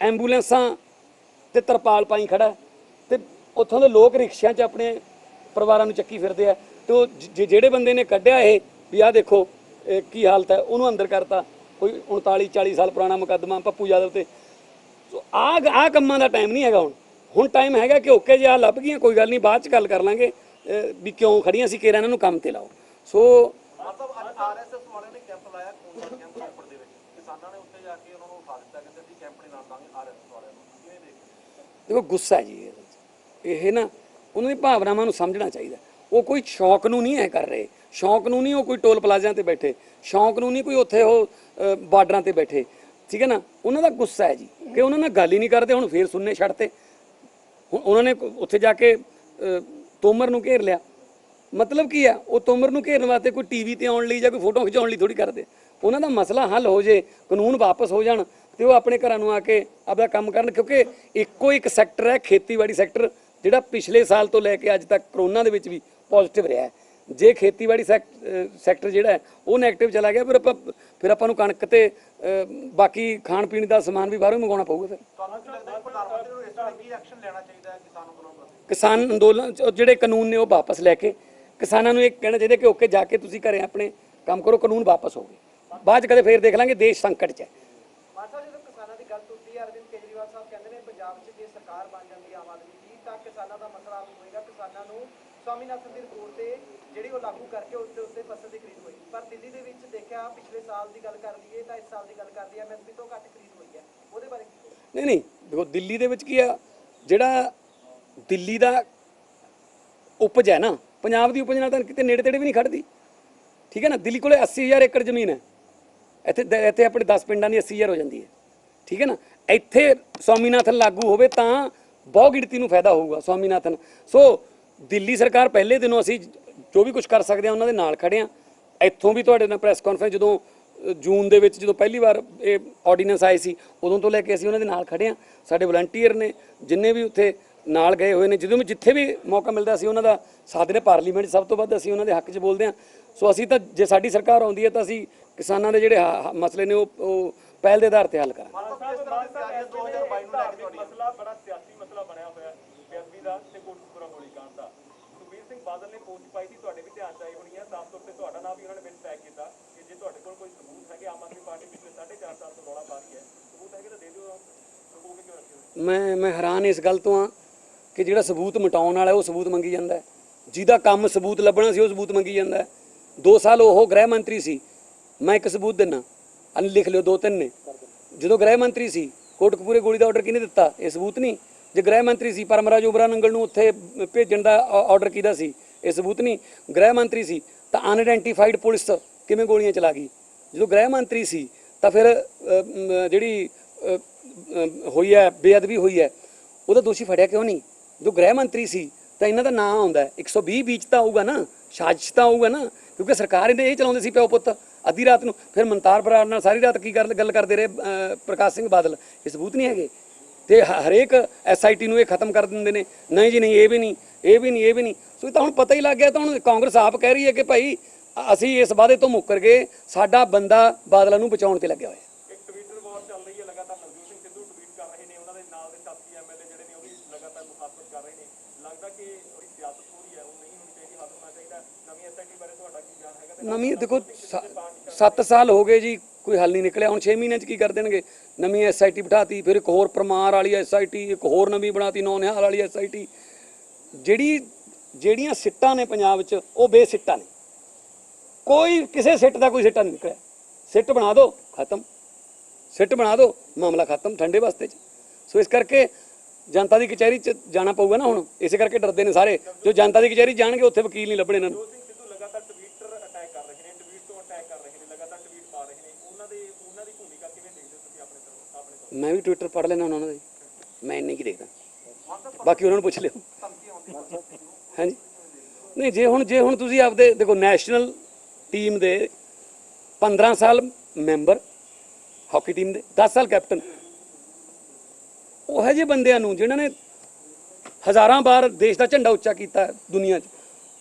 ਐਂਬੂਲੈਂਸਾਂ ਤੇ ਤਰਪਾਲ ਪਾਈ ਖੜਾ, ਤੇ ਉੱਥੋਂ ਦੇ ਲੋਕ ਰਿਕਸ਼ਿਆਂ 'ਚ ਆਪਣੇ ਪਰਿਵਾਰਾਂ ਨੂੰ ਚੱਕੀ ਫਿਰਦੇ ਆ, ਤੇ ਉਹ ਜਿਹੜੇ ਬੰਦੇ ਨੇ ਕੱਢਿਆ ਇਹ ਵੀ ਆਹ ਦੇਖੋ ਕੀ ਹਾਲਤ ਹੈ, ਉਹਨੂੰ ਅੰਦਰ ਕਰਤਾ। ਕੋਈ 39-40 ਸਾਲ ਪੁਰਾਣਾ ਮੁਕੱਦਮਾ ਪੱਪੂ ਯਾਦਵ ਤੇ। ਸੋ ਆਹ ਕੰਮਾਂ ਦਾ ਟਾਈਮ ਨਹੀਂ ਹੈਗਾ ਹੁਣ ਟਾਈਮ ਹੈਗਾ ਕਿ ਓਕੇ ਜੇ ਆ ਲੱਭ ਗਈਆਂ, ਕੋਈ ਗੱਲ ਨਹੀਂ, ਬਾਅਦ 'ਚ ਗੱਲ ਕਰ ਲਾਂਗੇ ਵੀ ਕਿਉਂ ਖੜੀਆਂ ਸੀ, ਕਿਹੜਾ ਇਹਨਾਂ ਨੂੰ ਕੰਮ ਤੇ ਲਾਓ। ਸੋ ਮਤਲਬ ਅੱਜ ਆਰਐਸਐਸ ਵਾਲਿਆਂ ਨੇ ਕੈਂਪ ਲਾਇਆ ਖੂਨਦਾਨ ਕੈਂਪ ਰੋਪੜ ਦੇ ਵਿੱਚ, ਕਿਸਾਨਾਂ ਨੇ ਉੱਥੇ ਜਾ ਕੇ ਉਹਨਾਂ ਨੂੰ ਉਠਾ ਦਿੱਤਾ, ਕਹਿੰਦੇ ਅਸੀਂ ਕੈਂਪ ਨਹੀਂ ਲਾਉਣ ਦਾਂਗੇ ਆਰਐਸਐਸ ਵਾਲਿਆਂ ਨੂੰ। ਕਿਵੇਂ ਦੇਖਦੇ? ਦੇਖੋ, ਗੁੱਸਾ ਜੀ ਇਹ ਨਾ, ਉਹਨਾਂ ਦੀ ਭਾਵਨਾਵਾਂ ਨੂੰ ਸਮਝਣਾ ਚਾਹੀਦਾ। ਉਹ ਕੋਈ ਸ਼ੌਕ ਨੂੰ ਨਹੀਂ ਐ ਕਰ ਰਹੇ, ਸ਼ੌਕ ਨੂੰ ਨਹੀਂ ਉਹ ਕੋਈ ਟੋਲ ਪਲਾਜ਼ਿਆਂ ਤੇ ਬੈਠੇ, ਸ਼ੌਕ ਨੂੰ ਨਹੀਂ ਕੋਈ ਉੱਥੇ ਉਹ ਬਾਰਡਰਾਂ ਤੇ ਬੈਠੇ, ਠੀਕ ਹੈ ਨਾ। ਉਹਨਾਂ ਦਾ ਗੁੱਸਾ ਹੈ ਜੀ ਕਿ ਉਹਨਾਂ ਨਾਲ ਗੱਲ ਹੀ ਨਹੀਂ ਕਰਦੇ। ਹੁਣ ਫੇਰ ਸੁਣਨੇ ਛੱਡਤੇ, ਹੁਣ ਉਹਨਾਂ ਨੇ ਉੱਥੇ ਜਾ ਕੇ ਤੋਮਰ ਨੂੰ ਘੇਰ ਲਿਆ। ਮਤਲਬ ਕੀ ਆ? ਉਹ ਤੋਮਰ ਨੂੰ ਘੇਰਨ ਵਾਸਤੇ ਕੋਈ ਟੀਵੀ ਤੇ ਆਉਣ ਲਈ ਜਾਂ ਕੋਈ ਫੋਟੋ ਖਿਚਾਉਣ ਲਈ ਥੋੜੀ ਕਰਦੇ। ਉਹਨਾਂ ਦਾ ਮਸਲਾ ਹੱਲ ਹੋ ਜੇ, ਕਾਨੂੰਨ ਵਾਪਸ ਹੋ ਜਾਣ, ਤੇ ਉਹ ਆਪਣੇ ਘਰਾਂ ਨੂੰ ਆ ਕੇ ਆਪਦਾ ਕੰਮ ਕਰਨ। ਕਿਉਂਕਿ ਇੱਕੋ ਇੱਕ ਸੈਕਟਰ ਹੈ ਖੇਤੀਬਾੜੀ ਸੈਕਟਰ, ਜਿਹੜਾ ਪਿਛਲੇ ਸਾਲ ਤੋਂ ਲੈ ਕੇ ਅੱਜ ਤੱਕ ਕਰੋਨਾ ਦੇ ਵਿੱਚ ਵੀ ਪੋਜ਼ਿਟਿਵ ਰਿਹਾ ਹੈ। ਜੇ ਖੇਤੀਬਾੜੀ ਸੈਕਟਰ ਜਿਹੜਾ ਹੈ ਉਹ ਨੈਗੇਟਿਵ ਚਲਾ ਗਿਆ, ਫਿਰ ਆਪਾਂ ਨੂੰ ਕਣਕ ਤੇ ਬਾਕੀ ਖਾਣ ਪੀਣ ਦਾ ਸਮਾਨ ਵੀ ਬਾਹਰੋਂ ਮੰਗਵਾਉਣਾ ਪਊਗਾ। ਫਿਰ ਤੁਹਾਨੂੰ ਕੀ ਲੱਗਦਾ ਪ੍ਰਧਾਨ ਮੰਤਰੀ ਨੂੰ ਇਸ ਵੇਲੇ ਕੀ ਐਕਸ਼ਨ ਲੈਣਾ ਚਾਹੀਦਾ ਹੈ ਕਿਸਾਨ ਅੰਦੋਲਨ ਪ੍ਰਤੀ? ਕਿਸਾਨ ਅੰਦੋਲਨ ਜਿਹੜੇ ਕਾਨੂੰਨ ਨੇ ਉਹ ਵਾਪਸ ਲੈ ਕੇ ਕਿਸਾਨਾਂ ਨੂੰ ਇਹ ਕਹਿਣਾ ਚਾਹੀਦਾ ਕਿ ਓਕੇ, ਜਾ ਕੇ ਤੁਸੀਂ ਘਰੇ ਆਪਣੇ ਕੰਮ ਕਰੋ, ਕਾਨੂੰਨ ਵਾਪਸ ਹੋ ਗਏ, ਬਾਅਦ 'ਚ ਕਦੇ ਫੇਰ ਦੇਖ ਲਾਂਗੇ, ਦੇਸ਼ ਸੰਕਟ 'ਚ ਹੈ। ਮਾਨ ਸਾਹਿਬ, ਜਦੋਂ ਕਿਸਾਨਾਂ ਦੀ ਗੱਲ ਤੁਰਦੀ ਹੈ, ਅਰਵਿੰਦ ਕੇਜਰੀਵਾਲ ਸਾਹਿਬ ਕਹਿੰਦੇ ਨੇ ਪੰਜਾਬ 'ਚ ਜੇ ਸਰਕਾਰ ਬਣ ਜਾਂਦੀ ਹੈ ਆਮ ਆਦਮੀ ਦੀ, ਤਾਂ ਕਿਸਾਨਾਂ ਦਾ ਮਸਲਾ ਹੱਲ ਹੋਏਗਾ, ਕਿਸਾਨਾਂ ਨੂੰ ਸਵਾਮੀਨਾਥਨ ਦੀ ਰਿਪੋਰਟ ਤੇ ਜਿਹੜੀ ਉਹ ਲਾਗੂ ਕਰਕੇ ਉਸ ਦੇ ਉੱਤੇ ਫਸਲ ਦੀ ਖਰੀਦ ਹੋਈ। ਪਰ ਦਿੱਲੀ ਦੇ ਵਿੱਚ ਦੇਖਿਆ, ਪਿਛਲੇ ਸਾਲ ਦੀ ਗੱਲ ਕਰ ਲਈਏ ਤਾਂ ਇਸ ਸਾਲ ਦੀ ਗੱਲ ਕਰ ਲਈਏ, ਐਮਐਸਪੀ ਤੋਂ ਘੱਟ ਖਰੀਦ ਹੋਈ ਹੈ, ਉਹਦੇ ਬਾਰੇ ਕੀ? ਨਹੀਂ ਦੇਖੋ, ਦਿੱਲੀ ਦੇ ਵਿੱਚ ਕੀ ਆ, ਜਿਹੜਾ ਦਿੱਲੀ ਦਾ ਉਪਜ ਹੈ ਨਾ, ਪੰਜਾਬ ਦੀ ਉਪਜ ਨਾਲ ਤਾਂ ਕਿਤੇ ਨੇੜੇ ਤੇੜੇ ਵੀ ਨਹੀਂ ਖੜਦੀ। ਠੀਕ ਹੈ ਨਾ, ਦਿੱਲੀ ਕੋਲੇ 80,000 ਏਕੜ ਜ਼ਮੀਨ ਹੈ, ਇੱਥੇ ਆਪਣੇ 10 ਪਿੰਡਾਂ ਦੀ 80,000 ਹੋ ਜਾਂਦੀ ਹੈ। ਠੀਕ ਹੈ ਨਾ, ਇੱਥੇ ਸਵਾਮੀਨਾਥਨ ਲਾਗੂ ਹੋਵੇ ਤਾਂ ਬਹੁ ਗਿਣਤੀ ਨੂੰ ਫਾਇਦਾ ਹੋਊਗਾ ਸਵਾਮੀਨਾਥਨ। ਸੋ ਦਿੱਲੀ ਸਰਕਾਰ ਪਹਿਲੇ ਦਿਨੋਂ ਅਸੀਂ ਜੋ ਵੀ ਕੁਝ ਕਰ ਸਕਦੇ ਹਾਂ ਉਹਨਾਂ ਦੇ ਨਾਲ ਖੜੇ ਹਾਂ। ਇੱਥੋਂ ਵੀ ਤੁਹਾਡੇ ਨਾਲ ਪ੍ਰੈਸ ਕਾਨਫਰੰਸ ਜਦੋਂ ਜੂਨ ਦੇ ਵਿੱਚ ਜਦੋਂ ਪਹਿਲੀ ਵਾਰ ਇਹ ਆਰਡੀਨੈਂਸ ਆਏ ਸੀ ਉਦੋਂ ਤੋਂ ਲੈ ਕੇ ਅਸੀਂ ਉਹਨਾਂ ਦੇ ਨਾਲ ਖੜੇ ਹਾਂ। ਸਾਡੇ ਵਲੰਟੀਅਰ ਨੇ ਜਿੰਨੇ ਵੀ ਉੱਥੇ ਨਾਲ ਗਏ ਹੋਏ ਨੇ, ਜਦੋਂ ਵੀ ਜਿੱਥੇ ਵੀ ਮੌਕਾ ਮਿਲਦਾ ਅਸੀਂ ਉਹਨਾਂ ਦਾ ਸਾਥ ਨੇ। ਪਾਰਲੀਮੈਂਟ ਸਭ ਤੋਂ ਵੱਧ ਅਸੀਂ ਉਹਨਾਂ ਦੇ ਹੱਕ 'ਚ ਬੋਲਦੇ ਹਾਂ। ਸੋ ਅਸੀਂ ਤਾਂ ਜੇ ਸਾਡੀ ਸਰਕਾਰ ਆਉਂਦੀ ਹੈ ਤਾਂ ਅਸੀਂ ਕਿਸਾਨਾਂ ਦੇ ਜਿਹੜੇ ਮਸਲੇ ਨੇ ਉਹ ਪਹਿਲ ਦੇ ਆਧਾਰ ਤੇ ਹੱਲ ਕਰਾਂਗੇ। ਮਸਲਾ ਬੜਾ ਸਿਆਸੀ ਮਸਲਾ ਬਣਿਆ ਹੋਇਆ ਬੇਅਦਬੀ ਦਾ ਤੇ ਕੋਟਕਪੂਰਾ ਗੋਲੀकांड ਦਾ। ਸੁਖਬੀਰ ਸਿੰਘ ਬਾਦਲ ਨੇ ਪੋਸਟ ਪਾਈ ਸੀ, ਤੁਹਾਡੇ ਵੀ ਧਿਆਨ ਚ ਆਈ ਹੋਣੀ ਹੈ। ਸਾਫ਼ ਤੌਰ ਤੇ ਤੁਹਾਡਾ ਨਾਮ ਵੀ ਉਹਨਾਂ ਨੇ ਵਿੱਚ ਟੈਗ ਕੀਤਾ ਕਿ ਜੇ ਤੁਹਾਡੇ ਕੋਲ ਕੋਈ ਸਬੂਤ ਹੈਗੇ, ਆਮ ਆਦਮੀ ਪਾਰਟੀ ਪਿਛਲੇ 4.5 ਸਾਲ ਤੋਂ ਰੌਲਾ ਪਾ ਰਹੀ ਹੈ, ਸਬੂਤ ਹੈਗੇ ਤਾਂ ਦੇ ਦਿਓ। ਸਬੂਤ ਕਿਉਂ ਰੱਖੇ ਹੋਏ? ਮੈਂ ਹੈਰਾਨ ਇਸ ਗੱਲ ਤੋਂ ਆ ਕਿ ਜਿਹੜਾ ਸਬੂਤ ਮਿਟਾਉਣ ਵਾਲਾ ਉਹ ਸਬੂਤ ਮੰਗੀ ਜਾਂਦਾ ਹੈ, ਜਿਹਦਾ ਕੰਮ ਸਬੂਤ ਲੱਭਣਾ ਸੀ ਉਹ ਸਬੂਤ ਮੰਗੀ ਜਾਂਦਾ ਹੈ। 2 ਸਾਲ ਉਹ ਗ੍ਰਹਿ ਮੰਤਰੀ ਸੀ। ਮੈਂ ਇੱਕ ਸਬੂਤ ਦਿੰਦਾ, ਲਿਖ ਲਿਓ, 2-3 ਨੇ। ਜਦੋਂ ਗ੍ਰਹਿ ਮੰਤਰੀ ਸੀ ਕੋਟਕਪੂਰੇ ਗੋਲੀ ਦਾ ਆਰਡਰ ਕਿਹਨੇ ਦਿੱਤਾ? ਇਹ ਸਬੂਤ ਨਹੀਂ। ਜੇ ਗ੍ਰਹਿ ਮੰਤਰੀ ਸੀ ਪਰਮਰਾਜ ਉਬਰਾ ਨੰਗਲ ਨੂੰ ਉੱਥੇ ਭੇਜਣ ਦਾ ਆਰਡਰ ਕਿਹਦਾ ਸੀ? ਇਹ ਸਬੂਤ ਨਹੀਂ। ਗ੍ਰਹਿ ਮੰਤਰੀ ਸੀ ਤਾਂ ਅਨਆਇਡੈਂਟੀਫਾਈਡ ਪੁਲਿਸ ਕਿਵੇਂ ਗੋਲੀਆਂ ਚਲਾ ਗਈ? ਜਦੋਂ ਗ੍ਰਹਿ ਮੰਤਰੀ ਸੀ ਤਾਂ ਫਿਰ ਜਿਹੜੀ ਹੋਈ ਹੈ ਬੇਅਦਬੀ ਹੋਈ ਹੈ ਉਹਦਾ ਦੋਸ਼ੀ ਫੜਿਆ ਕਿਉਂ ਨਹੀਂ? ਜੋ ਗ੍ਰਹਿ ਮੰਤਰੀ ਸੀ ਤਾਂ ਇਹਨਾਂ ਦਾ ਨਾਂ ਆਉਂਦਾ 120 ਵਿੱਚ ਤਾਂ ਆਊਗਾ ਨਾ, ਸਾਜ਼ਿਸ਼ ਤਾਂ ਆਊਗਾ ਨਾ, ਕਿਉਂਕਿ ਸਰਕਾਰ ਇਹਨੇ ਇਹ ਚਲਾਉਂਦੇ ਸੀ ਪਿਓ ਪੁੱਤ ਅੱਧੀ ਰਾਤ ਨੂੰ। ਫਿਰ ਮਨਤਾਰ ਬਰਾੜ ਨਾਲ ਸਾਰੀ ਰਾਤ ਕੀ ਗੱਲ ਕਰਦੇ ਰਹੇ ਪ੍ਰਕਾਸ਼ ਸਿੰਘ ਬਾਦਲ? ਇਹ ਸਬੂਤ ਨਹੀਂ ਹੈਗੇ। ਤੇ ਹਰੇਕ SIT ਨੂੰ ਇਹ ਖਤਮ ਕਰ ਦਿੰਦੇ ਨੇ, ਨਹੀਂ ਜੀ ਨਹੀਂ, ਇਹ ਵੀ ਨਹੀਂ, ਇਹ ਵੀ ਨਹੀਂ, ਇਹ ਵੀ ਨਹੀਂ। ਸੋ ਇਹ ਤਾਂ ਹੁਣ ਪਤਾ ਹੀ ਲੱਗ ਗਿਆ। ਤਾਂ ਹੁਣ ਕਾਂਗਰਸ ਆਪ ਕਹਿ ਰਹੀ ਹੈ ਕਿ ਭਾਈ ਅਸੀਂ ਇਸ ਵਾਅਦੇ ਤੋਂ ਮੁੱਕਰ ਗਏ, ਸਾਡਾ ਬੰਦਾ ਬਾਦਲਾਂ ਨੂੰ ਬਚਾਉਣ ਤੇ ਲੱਗਿਆ ਹੋਇਆ। ਇੱਕ ਟਵਿੱਟਰ ਵਾਰ ਚੱਲ ਰਹੀ ਹੈ ਲਗਾਤਾਰ। ਨਵਜੋਤ ਸਿੰਘ ਸਿੱਧੂ ਟਵੀਟ ਕਰ ਰਹੇ ਨੇ, ਉਹਨਾਂ ਦੇ ਨਾਲ ਦੇ ਸਾਥੀ MLA ਜਿਹੜੇ ਨੇ ਉਹ ਵੀ ਲਗਾਤਾਰ ਮੁਖਾਤਬ ਕਰ ਰਹੇ ਨੇ। ਲੱਗਦਾ ਕਿ ਉਹਦੀ ਸਿਆਸਤ ਹੋ ਰਹੀ ਹੈ, ਉਹ ਨਹੀਂ ਹੋਣੀ ਚਾਹੀਦੀ, ਹੱਲ ਹੋਣਾ ਚਾਹੀਦਾ। ਨਵੀਂ SIT ਬਾਰੇ ਤੁਹਾਡਾ ਕੀ ਜਾਣ ਹੈਗਾ? ਨਵੀਂ ਦੇਖੋ 7 ਸਾਲ ਹੋ ਗਏ ਜੀ, ਕੋਈ ਹੱਲ ਨਹੀਂ ਨਿਕਲਿਆ। ਹੁਣ 6 ਮਹੀਨਿਆਂ 'ਚ ਕੀ ਕਰ ਦੇਣਗੇ? ਨਵੀਂ SIT ਬਿਠਾਤੀ, ਫਿਰ ਇੱਕ ਹੋਰ ਪਰਮਾਰ ਵਾਲੀ SIT, ਇੱਕ ਹੋਰ ਨਵੀਂ ਬਣਾਤੀ ਨੌਨਿਹਾਲ ਵਾਲੀ SIT। ਜਿਹੜੀਆਂ ਸਿੱਟਾਂ ਨੇ ਪੰਜਾਬ 'ਚ ਉਹ ਬੇਸਿੱਟਾਂ ਨੇ। ਕੋਈ ਕਿਸੇ ਸਿੱਟ ਦਾ ਕੋਈ ਸਿੱਟਾ ਨਹੀਂ ਨਿਕਲਿਆ। ਸਿੱਟ ਬਣਾ ਦਿਓ, ਖਤਮ। ਸਿੱਟ ਬਣਾ ਦਿਓ, ਮਾਮਲਾ ਖਤਮ, ਠੰਡੇ ਵਾਸਤੇ 'ਚ। ਸੋ ਇਸ ਕਰਕੇ ਜਨਤਾ ਦੀ ਕਚਹਿਰੀ 'ਚ ਜਾਣਾ ਪਊਗਾ ਨਾ ਹੁਣ। ਇਸੇ ਕਰਕੇ ਡਰਦੇ ਨੇ ਸਾਰੇ। ਜੋ ਜਨਤਾ ਦੀ ਕਚਹਿਰੀ ਜਾਣਗੇ ਉੱਥੇ ਵਕੀਲ ਨਹੀਂ ਲੱਭਣੇ ਇਹਨਾਂ ਨੂੰ। ਸਿੱਧੂ ਲਗਾਤਾਰ ਟਵਿੱਟਰ ਅਟੈਕ ਕਰ ਰਹੇ ਨੇ, ਟਵੀਟ ਤੋਂ ਅਟੈਕ ਕਰ ਰਹੇ ਨੇ, ਲਗਾਤਾਰ ਟਵੀਟ ਪਾ ਰਹੇ ਨੇ। ਉਹਨਾਂ ਦੀ ਭੂਮਿਕਾ ਕਿਵੇਂ ਦੇਖਦੇ ਹੋ ਤੁਸੀਂ ਆਪਣੇ ਤਰਫ? ਮੈਂ ਵੀ ਟਵਿੱਟਰ ਪੜ੍ਹ ਲੈਣਾ ਉਹਨਾਂ ਦੇ, ਮੈਂ ਇੰਨੇ ਕੀ ਦੇਖਦਾ, ਬਾਕੀ ਉਹਨਾਂ ਨੂੰ ਪੁੱਛ ਲਿਓ। ਹਾਂਜੀ ਨਹੀਂ, ਜੇ ਹੁਣ ਤੁਸੀਂ ਆਪਦੇ ਦੇਖੋ ਨੈਸ਼ਨਲ ਟੀਮ ਦੇ 15 ਸਾਲ ਮੈਂਬਰ, ਹਾਕੀ ਟੀਮ ਦੇ 10 ਸਾਲ ਕੈਪਟਨ, ਉਹ ਜਿਹੇ ਬੰਦਿਆਂ ਨੂੰ ਜਿਨ੍ਹਾਂ ਨੇ ਹਜ਼ਾਰਾਂ ਵਾਰ ਦੇਸ਼ ਦਾ ਝੰਡਾ ਉੱਚਾ ਕੀਤਾ ਦੁਨੀਆ 'ਚ,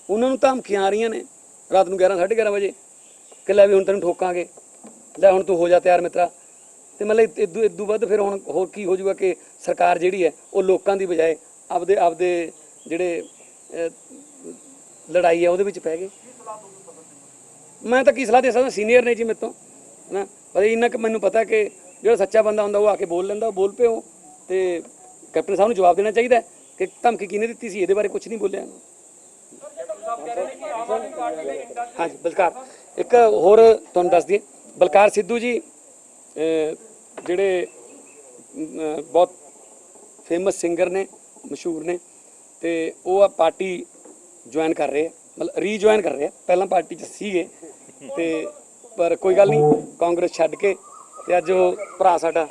ਉਹਨਾਂ ਨੂੰ ਧਮਕੀਆਂ ਆ ਰਹੀਆਂ ਨੇ ਰਾਤ ਨੂੰ 11-11:30 ਵਜੇ ਕਿ ਲੈ ਵੀ ਹੁਣ ਤੈਨੂੰ ਠੋਕਾਂਗੇ, ਲੈ ਹੁਣ ਤੂੰ ਹੋ ਜਾ ਤਿਆਰ ਮਿੱਤਰਾ। ਤੇ ਮਤਲਬ ਇਦੋਂ ਵੱਧ ਫਿਰ ਹੁਣ ਹੋਰ ਕੀ ਹੋ ਜਾਊਗਾ ਕਿ ਸਰਕਾਰ ਜਿਹੜੀ ਹੈ ਉਹ ਲੋਕਾਂ ਦੀ ਬਜਾਏ ਆਪਦੇ ਜਿਹੜੇ ਲੜਾਈ ਹੈ ਉਹਦੇ ਵਿੱਚ ਪੈ ਗਏ। ਮੈਂ ਤਾਂ ਕੀ ਸਲਾਹ ਦੇ ਸਕਦਾ, ਸੀਨੀਅਰ ਨੇ ਜੀ ਮੇਰੇ ਤੋਂ ਨਾ, ਪਰ ਇੰਨਾ ਕਿ ਮੈਨੂੰ ਪਤਾ ਕਿ ਜਿਹੜਾ ਸੱਚਾ ਬੰਦਾ ਹੁੰਦਾ ਉਹ ਆ ਕੇ ਬੋਲ ਲੈਂਦਾ, ਉਹ ਬੋਲ ਪਿਓ। ਤੇ ਕੈਪਟਨ ਸਾਹਿਬ ਨੂੰ ਜਵਾਬ ਦੇਣਾ ਚਾਹੀਦਾ ਕਿ ਧਮਕੀ ਕਿਹਨੇ ਦਿੱਤੀ ਸੀ, ਇਹਦੇ ਬਾਰੇ ਕੁਝ ਨਹੀਂ ਬੋਲਿਆ। ਹਾਂਜੀ ਬਲਕਾਰ, ਇੱਕ ਹੋਰ ਤੁਹਾਨੂੰ ਦੱਸ ਦਈਏ, ਬਲਕਾਰ ਸਿੱਧੂ ਜੀ ਜਿਹੜੇ ਬਹੁਤ ਫੇਮਸ ਸਿੰਗਰ ਨੇ, ਮਸ਼ਹੂਰ ਨੇ, ਤੇ ਉਹ ਆ ਪਾਰਟੀ ਜੁਆਇਨ ਕਰ ਰਹੇ ਆ, ਮਤਲਬ ਰੀਜੁਆਇਨ ਕਰ ਰਹੇ ਆ। ਪਹਿਲਾਂ ਪਾਰਟੀ 'ਚ ਸੀਗੇ ਤੇ ਪਰ ਕੋਈ ਗੱਲ ਨਹੀਂ, ਕਾਂਗਰਸ ਛੱਡ ਕੇ ਤੇ ਅੱਜ ਉਹ ਭਰਾ ਸਾਡਾ